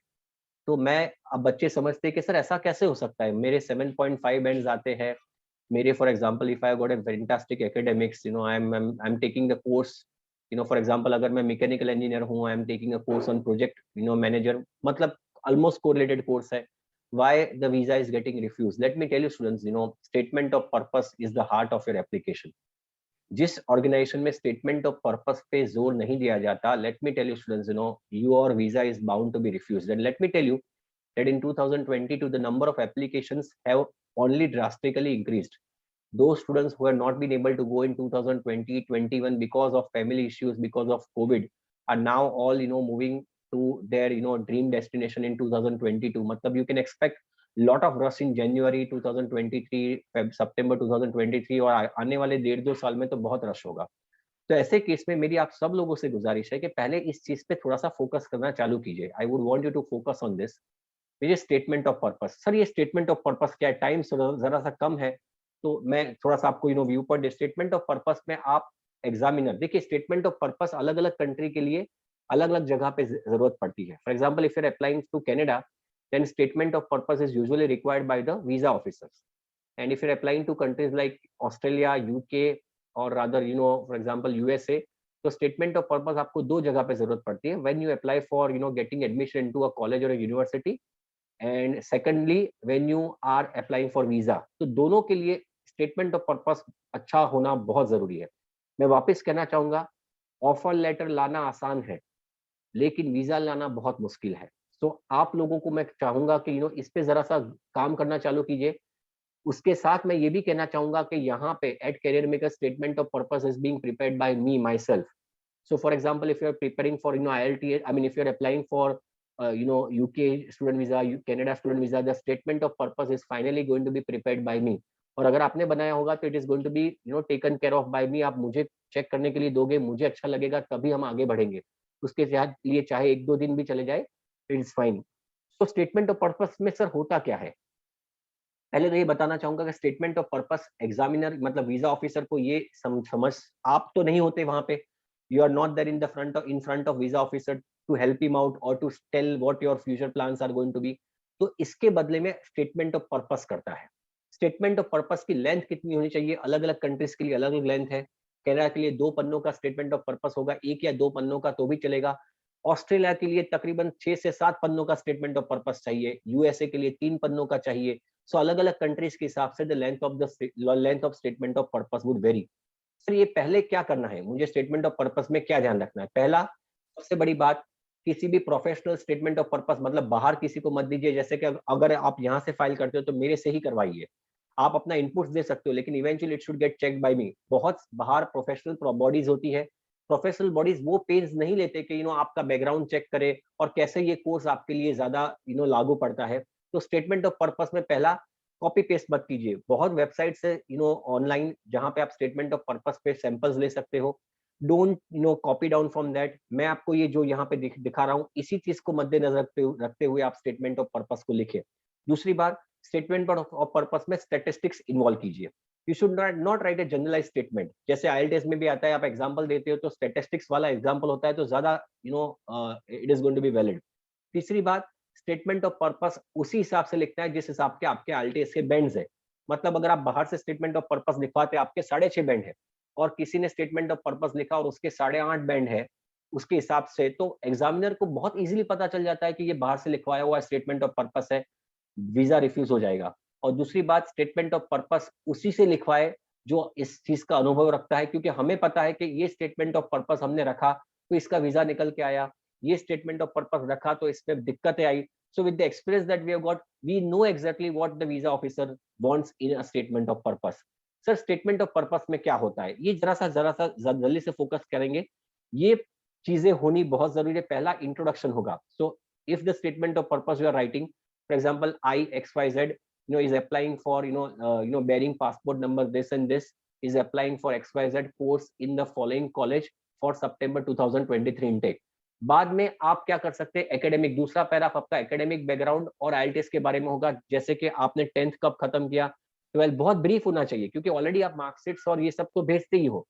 Speaker 1: तो मैं, अब बच्चे समझते हैं कि सर ऐसा कैसे हो सकता है, मेरे 7.5 बैंड्स आते हैं, मेरे for example if I got a fantastic academics, I am taking the course, for example अगर मैं मैकेनिकल इंजीनियर हूँ, I am taking a course on project manager, मतलब ऑलमोस्ट कोरिलेटेड कोर्स है, why the visa is getting refused? Let me tell you students, statement of purpose is the heart of your application. जिस organization में statement of purpose पे जोर नहीं दिया जाता, let me tell you students, your visa is bound to be refused. And let me tell you that in 2022 the number of applications have only drastically increased. Those students who have not been able to go in 2020-21 because of family issues, because of COVID, are now all moving to their dream destination in 2022. matlab you can expect lot of rush in January 2023, September 2023, और आने वाले 1.5-2 साल में तो बहुत rush होगा। तो ऐसे केस में मेरी आप सब लोगों से गुजारिश है कि पहले इस चीज पे थोड़ा सा फोकस करना चालू कीजिए। I would want you to focus on this. ये स्टेटमेंट ऑफ पर्पस, सर ये स्टेटमेंट ऑफ पर्पस क्या है, टाइम जरा सा कम है, तो मैं थोड़ा सा आपको view point, statement of purpose में आप एग्जामिनर देखिए, स्टेटमेंट ऑफ पर्पस अलग अलग कंट्री के लिए अलग अलग जगह पे जरूरत पड़ती है। For example if you're applying to Canada, then statement of purpose is usually required by the visa officers. And if you're applying to countries like Australia, UK, और रादर फॉर एग्जाम्पल यूएसए, तो statement of purpose आपको दो जगह पे जरूरत पड़ती है, when you apply for getting admission into a college और university, and secondly when you are applying for visa. तो दोनों के लिए स्टेटमेंट ऑफ पर्पस अच्छा होना बहुत जरूरी है। मैं वापस कहना चाहूंगा, ऑफर लेटर लाना आसान है, लेकिन वीजा लाना बहुत मुश्किल है। तो आप लोगों को मैं चाहूंगा कि इस पे जरा सा काम करना चालू कीजिए। उसके साथ मैं ये भी कहना चाहूंगा कि यहाँ पे at career maker statement of purpose is being prepared by me myself. So for example, if you're preparing for IELTS, I mean if you're applying for UK student visa, Canada student visa, the statement of purpose is finally going to be prepared by me. और अगर आपने बनाया होगा तो it is going to be taken care of by me. आप मुझे check करने के लिए दोगे, मुझे अच्छा लगेगा, तभी हम आगे बढ़ेंगे। उसके लिए चाहे 1-2 दिन भी चले जाए, इट इज फाइन। तो स्टेटमेंट ऑफ पर्पस में सर होता क्या है, पहले तो ये बताना चाहूंगा कि स्टेटमेंट ऑफ पर्पस एग्जामिनर मतलब वीजा ऑफिसर को ये समझ, आप तो नहीं होते वहां पे, you are not there in front of visa officer to help him out और to tell what your future plans are going to be. तो इसके बदले में स्टेटमेंट ऑफ पर्पस करता है। स्टेटमेंट ऑफ पर्पस की लेंथ कितनी होनी चाहिए, अलग अलग कंट्रीज के लिए अलग अलग लेंथ है। कनाडा के लिए 2 पन्नों का स्टेटमेंट ऑफ पर्पस होगा, 1 या 2 पन्नों का तो भी चलेगा। ऑस्ट्रेलिया के लिए तकरीबन 6 से 7 पन्नों का स्टेटमेंट ऑफ पर्पस चाहिए, यूएसए के लिए 3 पन्नों का चाहिए। सो अलग अलग कंट्रीज के हिसाब से the length of statement of purpose would very. Sir ये पहले क्या करना है, मुझे स्टेटमेंट ऑफ पर्पस में क्या ध्यान रखना है? पहला, सबसे बड़ी बात, किसी भी प्रोफेशनल स्टेटमेंट ऑफ पर्पस मतलब बाहर किसी को मत दीजिए। जैसे कि अगर आप यहाँ से फाइल करते हो तो मेरे से ही करवाइए। आप अपना इनपुट्स दे सकते हो, लेकिन eventually it should get checked by me. बहुत बाहर प्रोफेशनल बॉडीज होती है, प्रोफेशनल बॉडीज वो पेज नहीं लेते कि आपका बैकग्राउंड चेक करे और कैसे ये कोर्स आपके लिए ज्यादा लागू पड़ता है। तो स्टेटमेंट ऑफ पर्पस में पहला, कॉपी पेस्ट मत कीजिए। बहुत वेबसाइट है ऑनलाइन जहां पे आप स्टेटमेंट ऑफ पर्पस पे सैंपल्स ले सकते हो। Don't copy down from that. मैं आपको ये जो यहाँ पे दिखा रहा हूँ, इसी चीज को मद्देनजर रखते हुए आप स्टेटमेंट ऑफ पर्पस को लिखिए। दूसरी बात, स्टेटमेंट ऑफ पर्पस में स्टैटिस्टिक्स इन्वॉल्व कीजिए। You should not write a generalize statement. जैसे आईएलटीएस में भी आता है, आप एग्जाम्पल देते हो तो स्टैटिस्टिक्स वाला एग्जाम्पल होता है तो ज्यादा it is going to be valid. तीसरी बात, स्टेटमेंट ऑफ पर्पस उसी हिसाब से लिखना है जिस हिसाब के आपके आईएलटीएस के बैंड्स है। मतलब अगर आप बाहर से स्टेटमेंट ऑफ पर्पस लिखवाते, आपके 6.5 बैंड है और किसी ने स्टेटमेंट ऑफ पर्पस लिखा और उसके 8.5 बैंड है उसके हिसाब से, तो एग्जामिनर को बहुत इजीली पता चल जाता है कि ये बाहर से लिखवाया हुआ स्टेटमेंट ऑफ पर्पस है, वीजा रिफ्यूज हो जाएगा। और दूसरी बात, स्टेटमेंट ऑफ पर्पस उसी से लिखवाए जो इस चीज का अनुभव रखता है, क्योंकि हमें पता है कि ये स्टेटमेंट ऑफ पर्पस हमने रखा तो इसका वीजा निकल के आया, ये स्टेटमेंट ऑफ पर्पस रखा तो इसमें दिक्कतें आई। So with the experience that we have got, we know exactly what the visa officer wants in a statement of purpose. Sir statement of purpose में क्या होता है, ये जरा सा जल्दी से फोकस करेंगे। ये चीजें होनी बहुत जरूरी है। पहला इंट्रोडक्शन होगा। So if the statement of purpose you are writing, for example I X Y Z is applying for bearing passport number this and this, is applying for XYZ course in the following college for September 2023 intake। बाद में आप क्या कर सकते हैं, academic, दूसरा paragraph आपका academic background और आईएलटीएस के बारे में होगा। जैसे कि आपने 10th कब खत्म किया, 12, बहुत ब्रीफ होना चाहिए क्योंकि ऑलरेडी आप मार्कशीट्स और ये सब तो भेजते ही हो।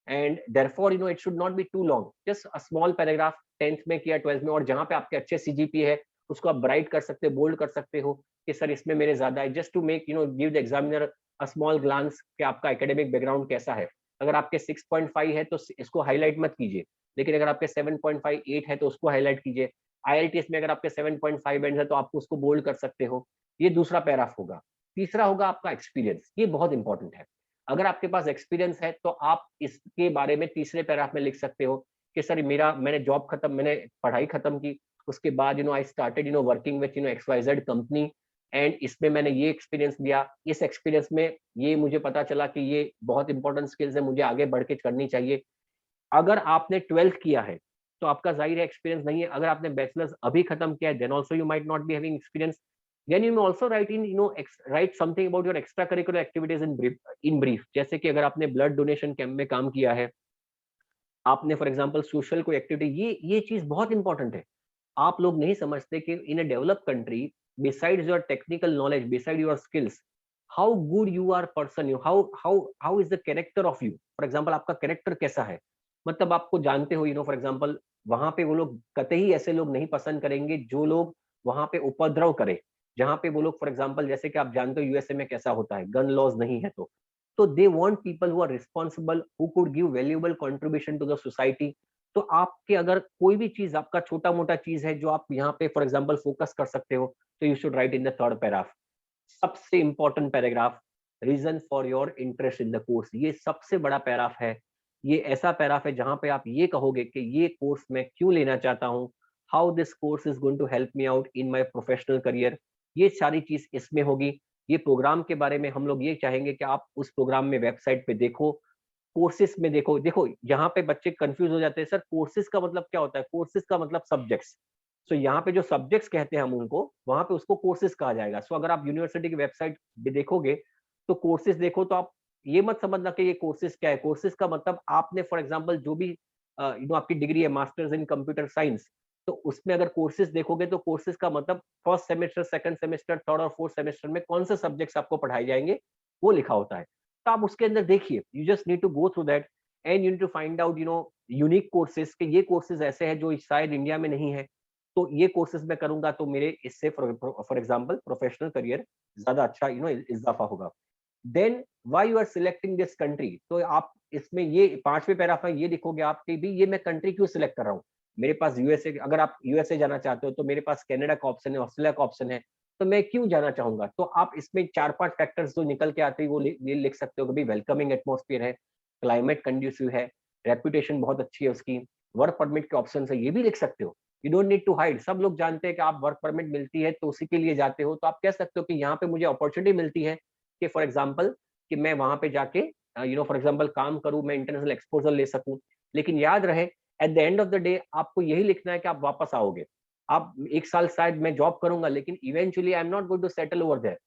Speaker 1: And therefore it should not be too long, just a small paragraph 10th में किया 12th में, और जहां पे आपके अच्छे सीजीपीए है उसको आप ब्राइट कर सकते हो, बोल्ड कर सकते हो कि सर इसमें मेरे ज्यादा है, just to make give the examiner a small glance कि आपका एकेडमिक बैकग्राउंड कैसा है। अगर आपके 6.5 है तो इसको हाईलाइट मत कीजिए, लेकिन अगर आपके 7.5 8 है तो उसको हाईलाइट कीजिए। आईएलटीएस में अगर आपके 7.5 बैंड है तो आप उसको बोल्ड कर सकते हो। ये दूसरा पैराग्राफ होगा। तीसरा होगा आपका एक्सपीरियंस, ये बहुत इंपॉर्टेंट है। अगर आपके पास एक्सपीरियंस है तो आप इसके बारे में तीसरे पैराग्राफ में लिख सकते हो कि सर मैंने जॉब खत्म, मैंने पढ़ाई खत्म की, उसके बाद I started working with XYZ company, and इसमें मैंने ये एक्सपीरियंस लिया। इस एक्सपीरियंस में ये मुझे पता चला कि ये बहुत इंपॉर्टेंट स्किल्स है, मुझे आगे बढ़ के करनी चाहिए। अगर आपने 12th किया है तो आपका जाहिर है एक्सपीरियंस नहीं है। अगर आपने बैचलर्स अभी खत्म किया है, then also you might not be having experience. Then you may also write write something about your extracurricular activities in brief. जैसे कि अगर आपने ब्लड डोनेशन कैंप में काम किया है, आपने फॉर एग्जांपल सोशल कोई एक्टिविटी, ये चीज बहुत इंपॉर्टेंट है। आप लोग नहीं समझते कि in a developed country, besides your technical knowledge, beside your skills, how good you are person, you how how how is the character of you. For example आपका कैरेक्टर कैसा है, मतलब आपको जानते हो फॉर एग्जांपल वहां पे वो लोग कतई ऐसे लोग नहीं पसंद करेंगे जो लोग वहां पे उपद्रव करे। जहां पे वो लोग फॉर एग्जांपल जैसे कि आप जानते हो यूएसए में कैसा होता है, गन लॉज नहीं है तो they want people who are responsible, who could give valuable contribution to the society. तो आपके अगर कोई भी चीज आपका छोटा मोटा चीज है जो आप यहाँ पे फॉर एग्जांपल फोकस कर सकते हो, तो you should write in the third paragraph. सबसे important paragraph, reason for your interest in the course, ये सबसे बड़ा पैराग्राफ है। ये ऐसा पैराग्राफ है जहां पे आप ये कहोगे कि ये कोर्स मैं क्यों लेना चाहता हूँ, how this course is going to help me out in my professional career. ये सारी चीज इसमें होगी। ये प्रोग्राम के बारे में हम लोग ये चाहेंगे कि आप उस प्रोग्राम में वेबसाइट पे देखो, कोर्सेस में देखो। देखो यहाँ पे बच्चे कंफ्यूज हो जाते हैं, सर कोर्सेज का मतलब क्या होता है, कोर्सेज का मतलब सब्जेक्ट्स। सो यहाँ पे जो सब्जेक्ट्स कहते हैं हम उनको, वहां पे उसको कोर्सेज कहा जाएगा। सो अगर आप यूनिवर्सिटी की वेबसाइट पे देखोगे तो कोर्सेज देखो, तो आप ये मत समझना कि ये कोर्सेज क्या है। कोर्सेज का मतलब आपने फॉर एग्जाम्पल जो भी आपकी डिग्री है मास्टर्स इन कंप्यूटर साइंस, तो उसमें अगर कोर्सेज देखोगे तो कोर्सेज का मतलब first semester, second semester, third और फोर्थ सेमेस्टर में कौन से सब्जेक्ट्स आपको पढ़ाए जाएंगे वो लिखा होता है। तो आप उसके अंदर देखिए, you just need to go through that and you need to find out unique courses के ये कोर्सेज ऐसे हैं जो शायद इंडिया में नहीं है, तो ये कोर्सेज मैं करूंगा तो मेरे इससे फॉर एग्जांपल प्रोफेशनल करियर ज्यादा अच्छा इजाफा होगा। Then why you are selecting this country, तो आप इसमें ये पांचवें पैराग्राफ में ये लिखोगे आप कि भी ये मैं कंट्री क्यों सिलेक्ट कर रहा हूँ। मेरे पास यूएसए, अगर आप यूएसए जाना चाहते हो तो मेरे पास कनाडा का ऑप्शन है, ऑस्ट्रेलिया का ऑप्शन है, तो मैं क्यों जाना चाहूंगा। तो आप इसमें 4-5 फैक्टर्स जो निकल के आते हैं वो ये लिख सकते हो कि भाई वेलकमिंग एटमोस्फियर है, क्लाइमेट कंड्यूसिव है, रेपुटेशन बहुत अच्छी है उसकी, वर्क परमिट के ऑप्शन है, ये भी लिख सकते हो। You don't need to hide, सब लोग जानते हैं कि आप वर्क परमिट मिलती है तो उसी के लिए जाते हो, तो आप कह सकते हो कि यहाँ पे मुझे अपॉर्चुनिटी मिलती है कि फॉर एग्जाम्पल कि मैं वहां पे जाके फॉर एग्जाम्पल काम करूं, मैं इंटरनेशनल एक्सपोजर ले सकूं। लेकिन याद रहे at the end of the day आपको यही लिखना है कि आप वापस आओगे। आप एक साल शायद मैं जॉब करूंगा लेकिन eventually I am not going to settle over there,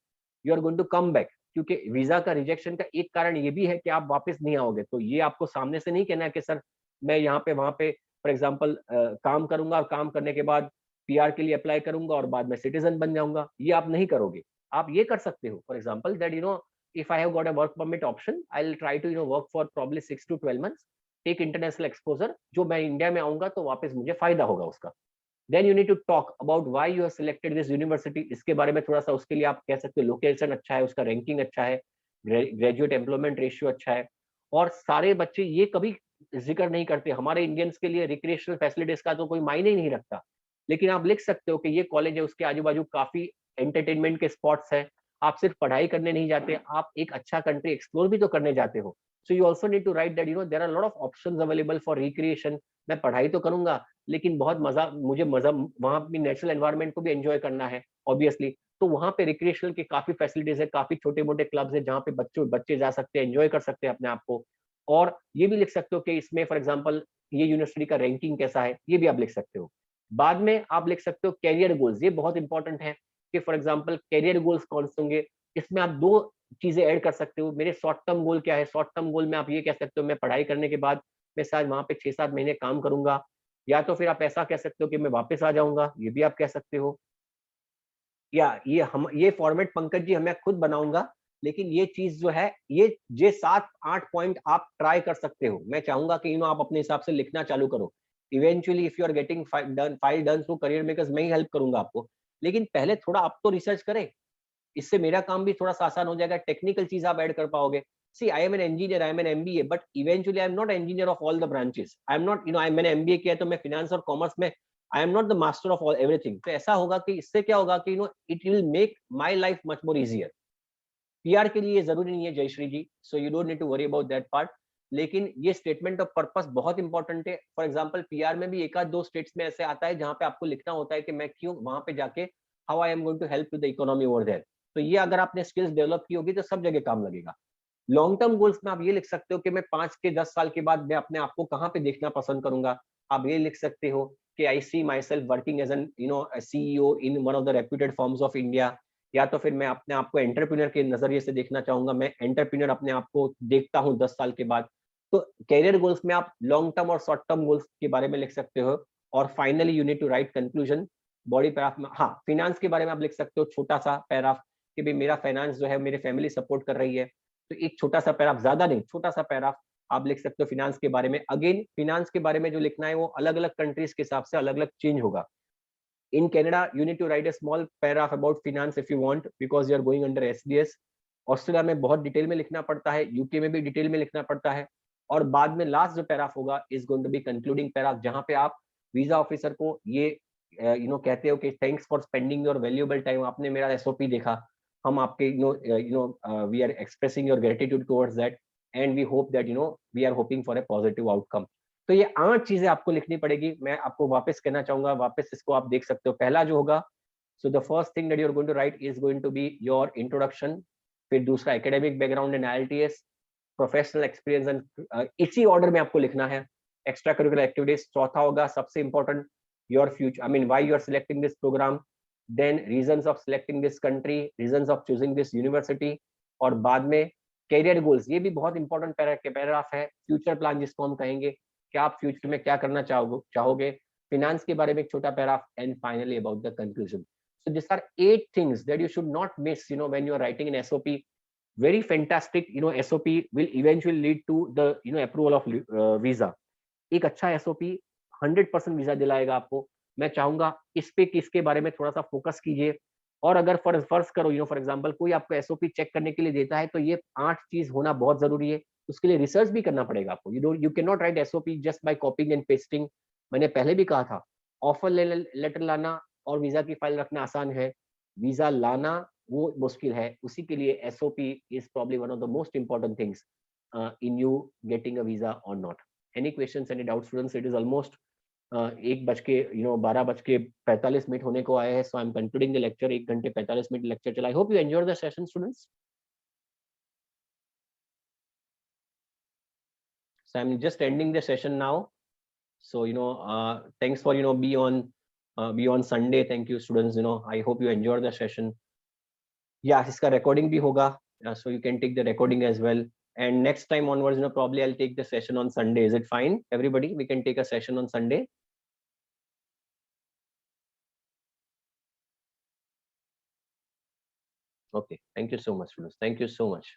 Speaker 1: you are going to come back. क्योंकि वीजा का रिजेक्शन का एक कारण ये भी है कि आप वापस नहीं आओगे। तो ये आपको सामने से नहीं कहना है कि सर मैं यहाँ पे वहां पे फॉर एग्जाम्पल काम करूंगा और काम करने के बाद पीआर के लिए अप्लाई करूंगा और बाद में सिटीजन बन जाऊंगा, ये आप नहीं करोगे। आप ये कर सकते हो for example that if I have got a work permit option, I'll try to work for probably 6 to 12 months, take international exposure, जो मैं इंडिया में आऊंगा तो वापस मुझे फायदा होगा उसका। Then you need to talk about why you have selected this university, इसके बारे में थोड़ा सा उसके लिए आप कह सकते हो लोकेशन अच्छा है, उसका रैंकिंग अच्छा है, ग्रेजुएट एम्प्लॉयमेंट रेशियो अच्छा है। और सारे बच्चे ये कभी जिक्र नहीं करते, हमारे इंडियंस के लिए रिक्रिएशनल फैसिलिटीज का तो कोई मायने ही नहीं रखता। लेकिन आप लिख सकते हो कि ये कॉलेज है, उसके आजू बाजू काफी एंटरटेनमेंट के स्पॉट्स हैं, आप सिर्फ पढ़ाई करने नहीं जाते, आप एक अच्छा कंट्री एक्सप्लोर भी तो करने जाते हो। So you also need to write that there are lot of options available for recreation. मैं पढ़ाई तो करूंगा लेकिन बहुत मजा वहां भी नेचुरल एनवायरनमेंट को भी एंजॉय करना है ऑब्वियसली। तो वहां पे रिक्रिएशनल के काफी फैसिलिटीज है, काफी छोटे मोटे क्लब्स है जहाँ पे बच्चे जा सकते हैं, एंजॉय कर सकते हैं अपने आप को। और ये भी लिख सकते हो कि इसमें फॉर एग्जाम्पल ये यूनिवर्सिटी का रैंकिंग कैसा है, ये भी आप लिख सकते हो। बाद में आप लिख सकते हो कैरियर गोल्स, ये बहुत इंपॉर्टेंट है कि फॉर एग्जाम्पल कैरियर गोल्स कौन से होंगे। इसमें आप दो चीजें ऐड कर सकते हो, मेरे शॉर्ट टर्म गोल क्या है। शॉर्ट टर्म गोल में आप ये कह सकते हो मैं पढ़ाई करने के बाद मैं शायद वहां पे 6-7 महीने काम करूंगा, या तो फिर आप ऐसा कह सकते हो कि मैं वापस आ जाऊंगा, ये भी आप कह सकते हो। या ये फॉर्मेट पंकज जी मैं खुद बनाऊंगा, लेकिन ये चीज जो है, ये 7-8 पॉइंट आप ट्राई कर सकते हो। मैं चाहूंगा कि आप अपने हिसाब से लिखना चालू करो। Eventually if you are getting file done through career makers, मैं ही हेल्प करूंगा आपको, लेकिन पहले थोड़ा आप तो रिसर्च करें। इससे मेरा काम भी थोड़ा सा आसान हो जाएगा, टेक्निकल चीज आप ऐड कर पाओगे। See I am an engineer, I am an MBA, but eventually I am not engineer of all the branches. I am not, मैंने एमबीए किया है तो मैं फिनेंस और कॉमर्स में I am not the master of all everything. तो ऐसा होगा कि इससे क्या होगा कि it will make my life much more easier. PR के लिए ये जरूरी नहीं है Jayashree ji, so you don't need to worry about that part. लेकिन ये स्टेटमेंट ऑफ पर्पस बहुत इंपॉर्टेंट है। फॉर एग्जांपल पीआर में भी एक आध दो स्टेट्स में ऐसे आता है जहां पे आपको लिखना होता है कि मैं क्यों वहां पे जाके, how I am going to help to the economy over there. तो ये अगर आपने स्किल्स डेवलप की होगी तो सब जगह काम लगेगा। लॉन्ग टर्म गोल्स में आप ये लिख सकते हो कि मैं 5 के 10 साल के बाद मैं अपने आप को कहाँ पे देखना पसंद करूंगा। आप ये लिख सकते हो कि I see myself working as an CEO in one of the reputed firms of India. या तो फिर मैं अपने आप को एंटरप्रेन्योर के नजरिए से देखना चाहूंगा, मैं एंटरप्रेन्योर अपने आप को देखता हूँ 10 साल के बाद। तो कैरियर गोल्स में आप लॉन्ग टर्म और शॉर्ट टर्म गोल्स के बारे में लिख सकते हो। और finally you need to write conclusion. Body paragraph में हाँ, फिनेंस के बारे में आप लिख सकते हो छोटा सा पैराग्राफ कि भाई मेरा फाइनेंस जो है मेरी फैमिली सपोर्ट कर रही है। तो एक छोटा सा पैराग्राफ, ज्यादा नहीं, छोटा सा पैराग्राफ आप लिख सकते हो फिनेंस के बारे में। अगेन फिनेंस के बारे में जो लिखना है वो अलग अलग कंट्रीज के हिसाब से अलग अलग चेंज होगा। In Canada, you need to write a small paragraph about finance if you want, because you are going under SDS. Australia में बहुत डिटेल में लिखना पड़ता है, यूके में भी डिटेल में लिखना पड़ता है। और बाद में लास्ट जो पैराग्राफ होगा is going to be concluding paragraph, जहां पे आप वीजा ऑफिसर को ये कहते हो कि thanks for spending your valuable time, आपने मेरा एसओपी देखा, हम आपके we are expressing your gratitude towards that, and we hope that we are hoping for a positive outcome. तो ये 8 चीजें आपको लिखनी पड़ेगी। मैं आपको वापस कहना चाहूंगा, वापस इसको आप देख सकते हो। पहला जो होगा, so the first thing that you are going to write is going to be your introduction. फिर दूसरा academic background and IELTS, professional experience and इसी ऑर्डर में आपको लिखना है। एक्स्ट्रा करिकुलर एक्टिविटीज चौथा होगा, सबसे important, your future, I mean why you are selecting this program, then reasons of selecting this country, reasons of choosing this university, और बाद में कैरियर गोल्स। ये भी बहुत इंपॉर्टेंट पैराग्राफ है, फ्यूचर प्लान जिसको हम कहेंगे, क्या आप फ्यूचर में क्या करना चाहोगे। फिनेंस के बारे में एक छोटा paragraph, and finally about the conclusion. So these are 8 things that you should not miss, when you are writing an SOP. Very fantastic, SOP will eventually lead to the, approval of visa. एक अच्छा SOP 100% visa दिलाएगा आपको। मैं चाहूंगा इस पे किसके बारे में थोड़ा सा फोकस कीजिए। और अगर फर्ज करो, फॉर एग्जांपल कोई आपको SOP चेक करने के लिए देता है, तो ये 8 चीज होना बहुत जरूरी है। उसके लिए रिसर्च भी करना पड़ेगा आपको। You can not right SOP just by कॉपिंग and pasting. मैंने पहले भी कहा था, ऑफर लेटर लाना और वीजा की फाइल रखना आसान है, वीजा लाना वो मुश्किल है। उसी के लिए SOP is probably one of the most important things in you getting a visa or not. Any questions, any doubt students? It is almost 12:45 होने को आए हैं, so I am concluding the lecture. 1 घंटे 45 मिनट लेक्चर चला। I hope you enjoy the session students. So I'm just ending the session now. So thanks for be on Sunday. Thank you students. I hope you enjoyed the session. Yeah, iska recording bhi hoga, so you can take the recording as well. And next time onwards, probably I'll take the session on Sunday. Is it fine, everybody? We can take a session on Sunday. Okay. Thank you so much, students. Thank you so much.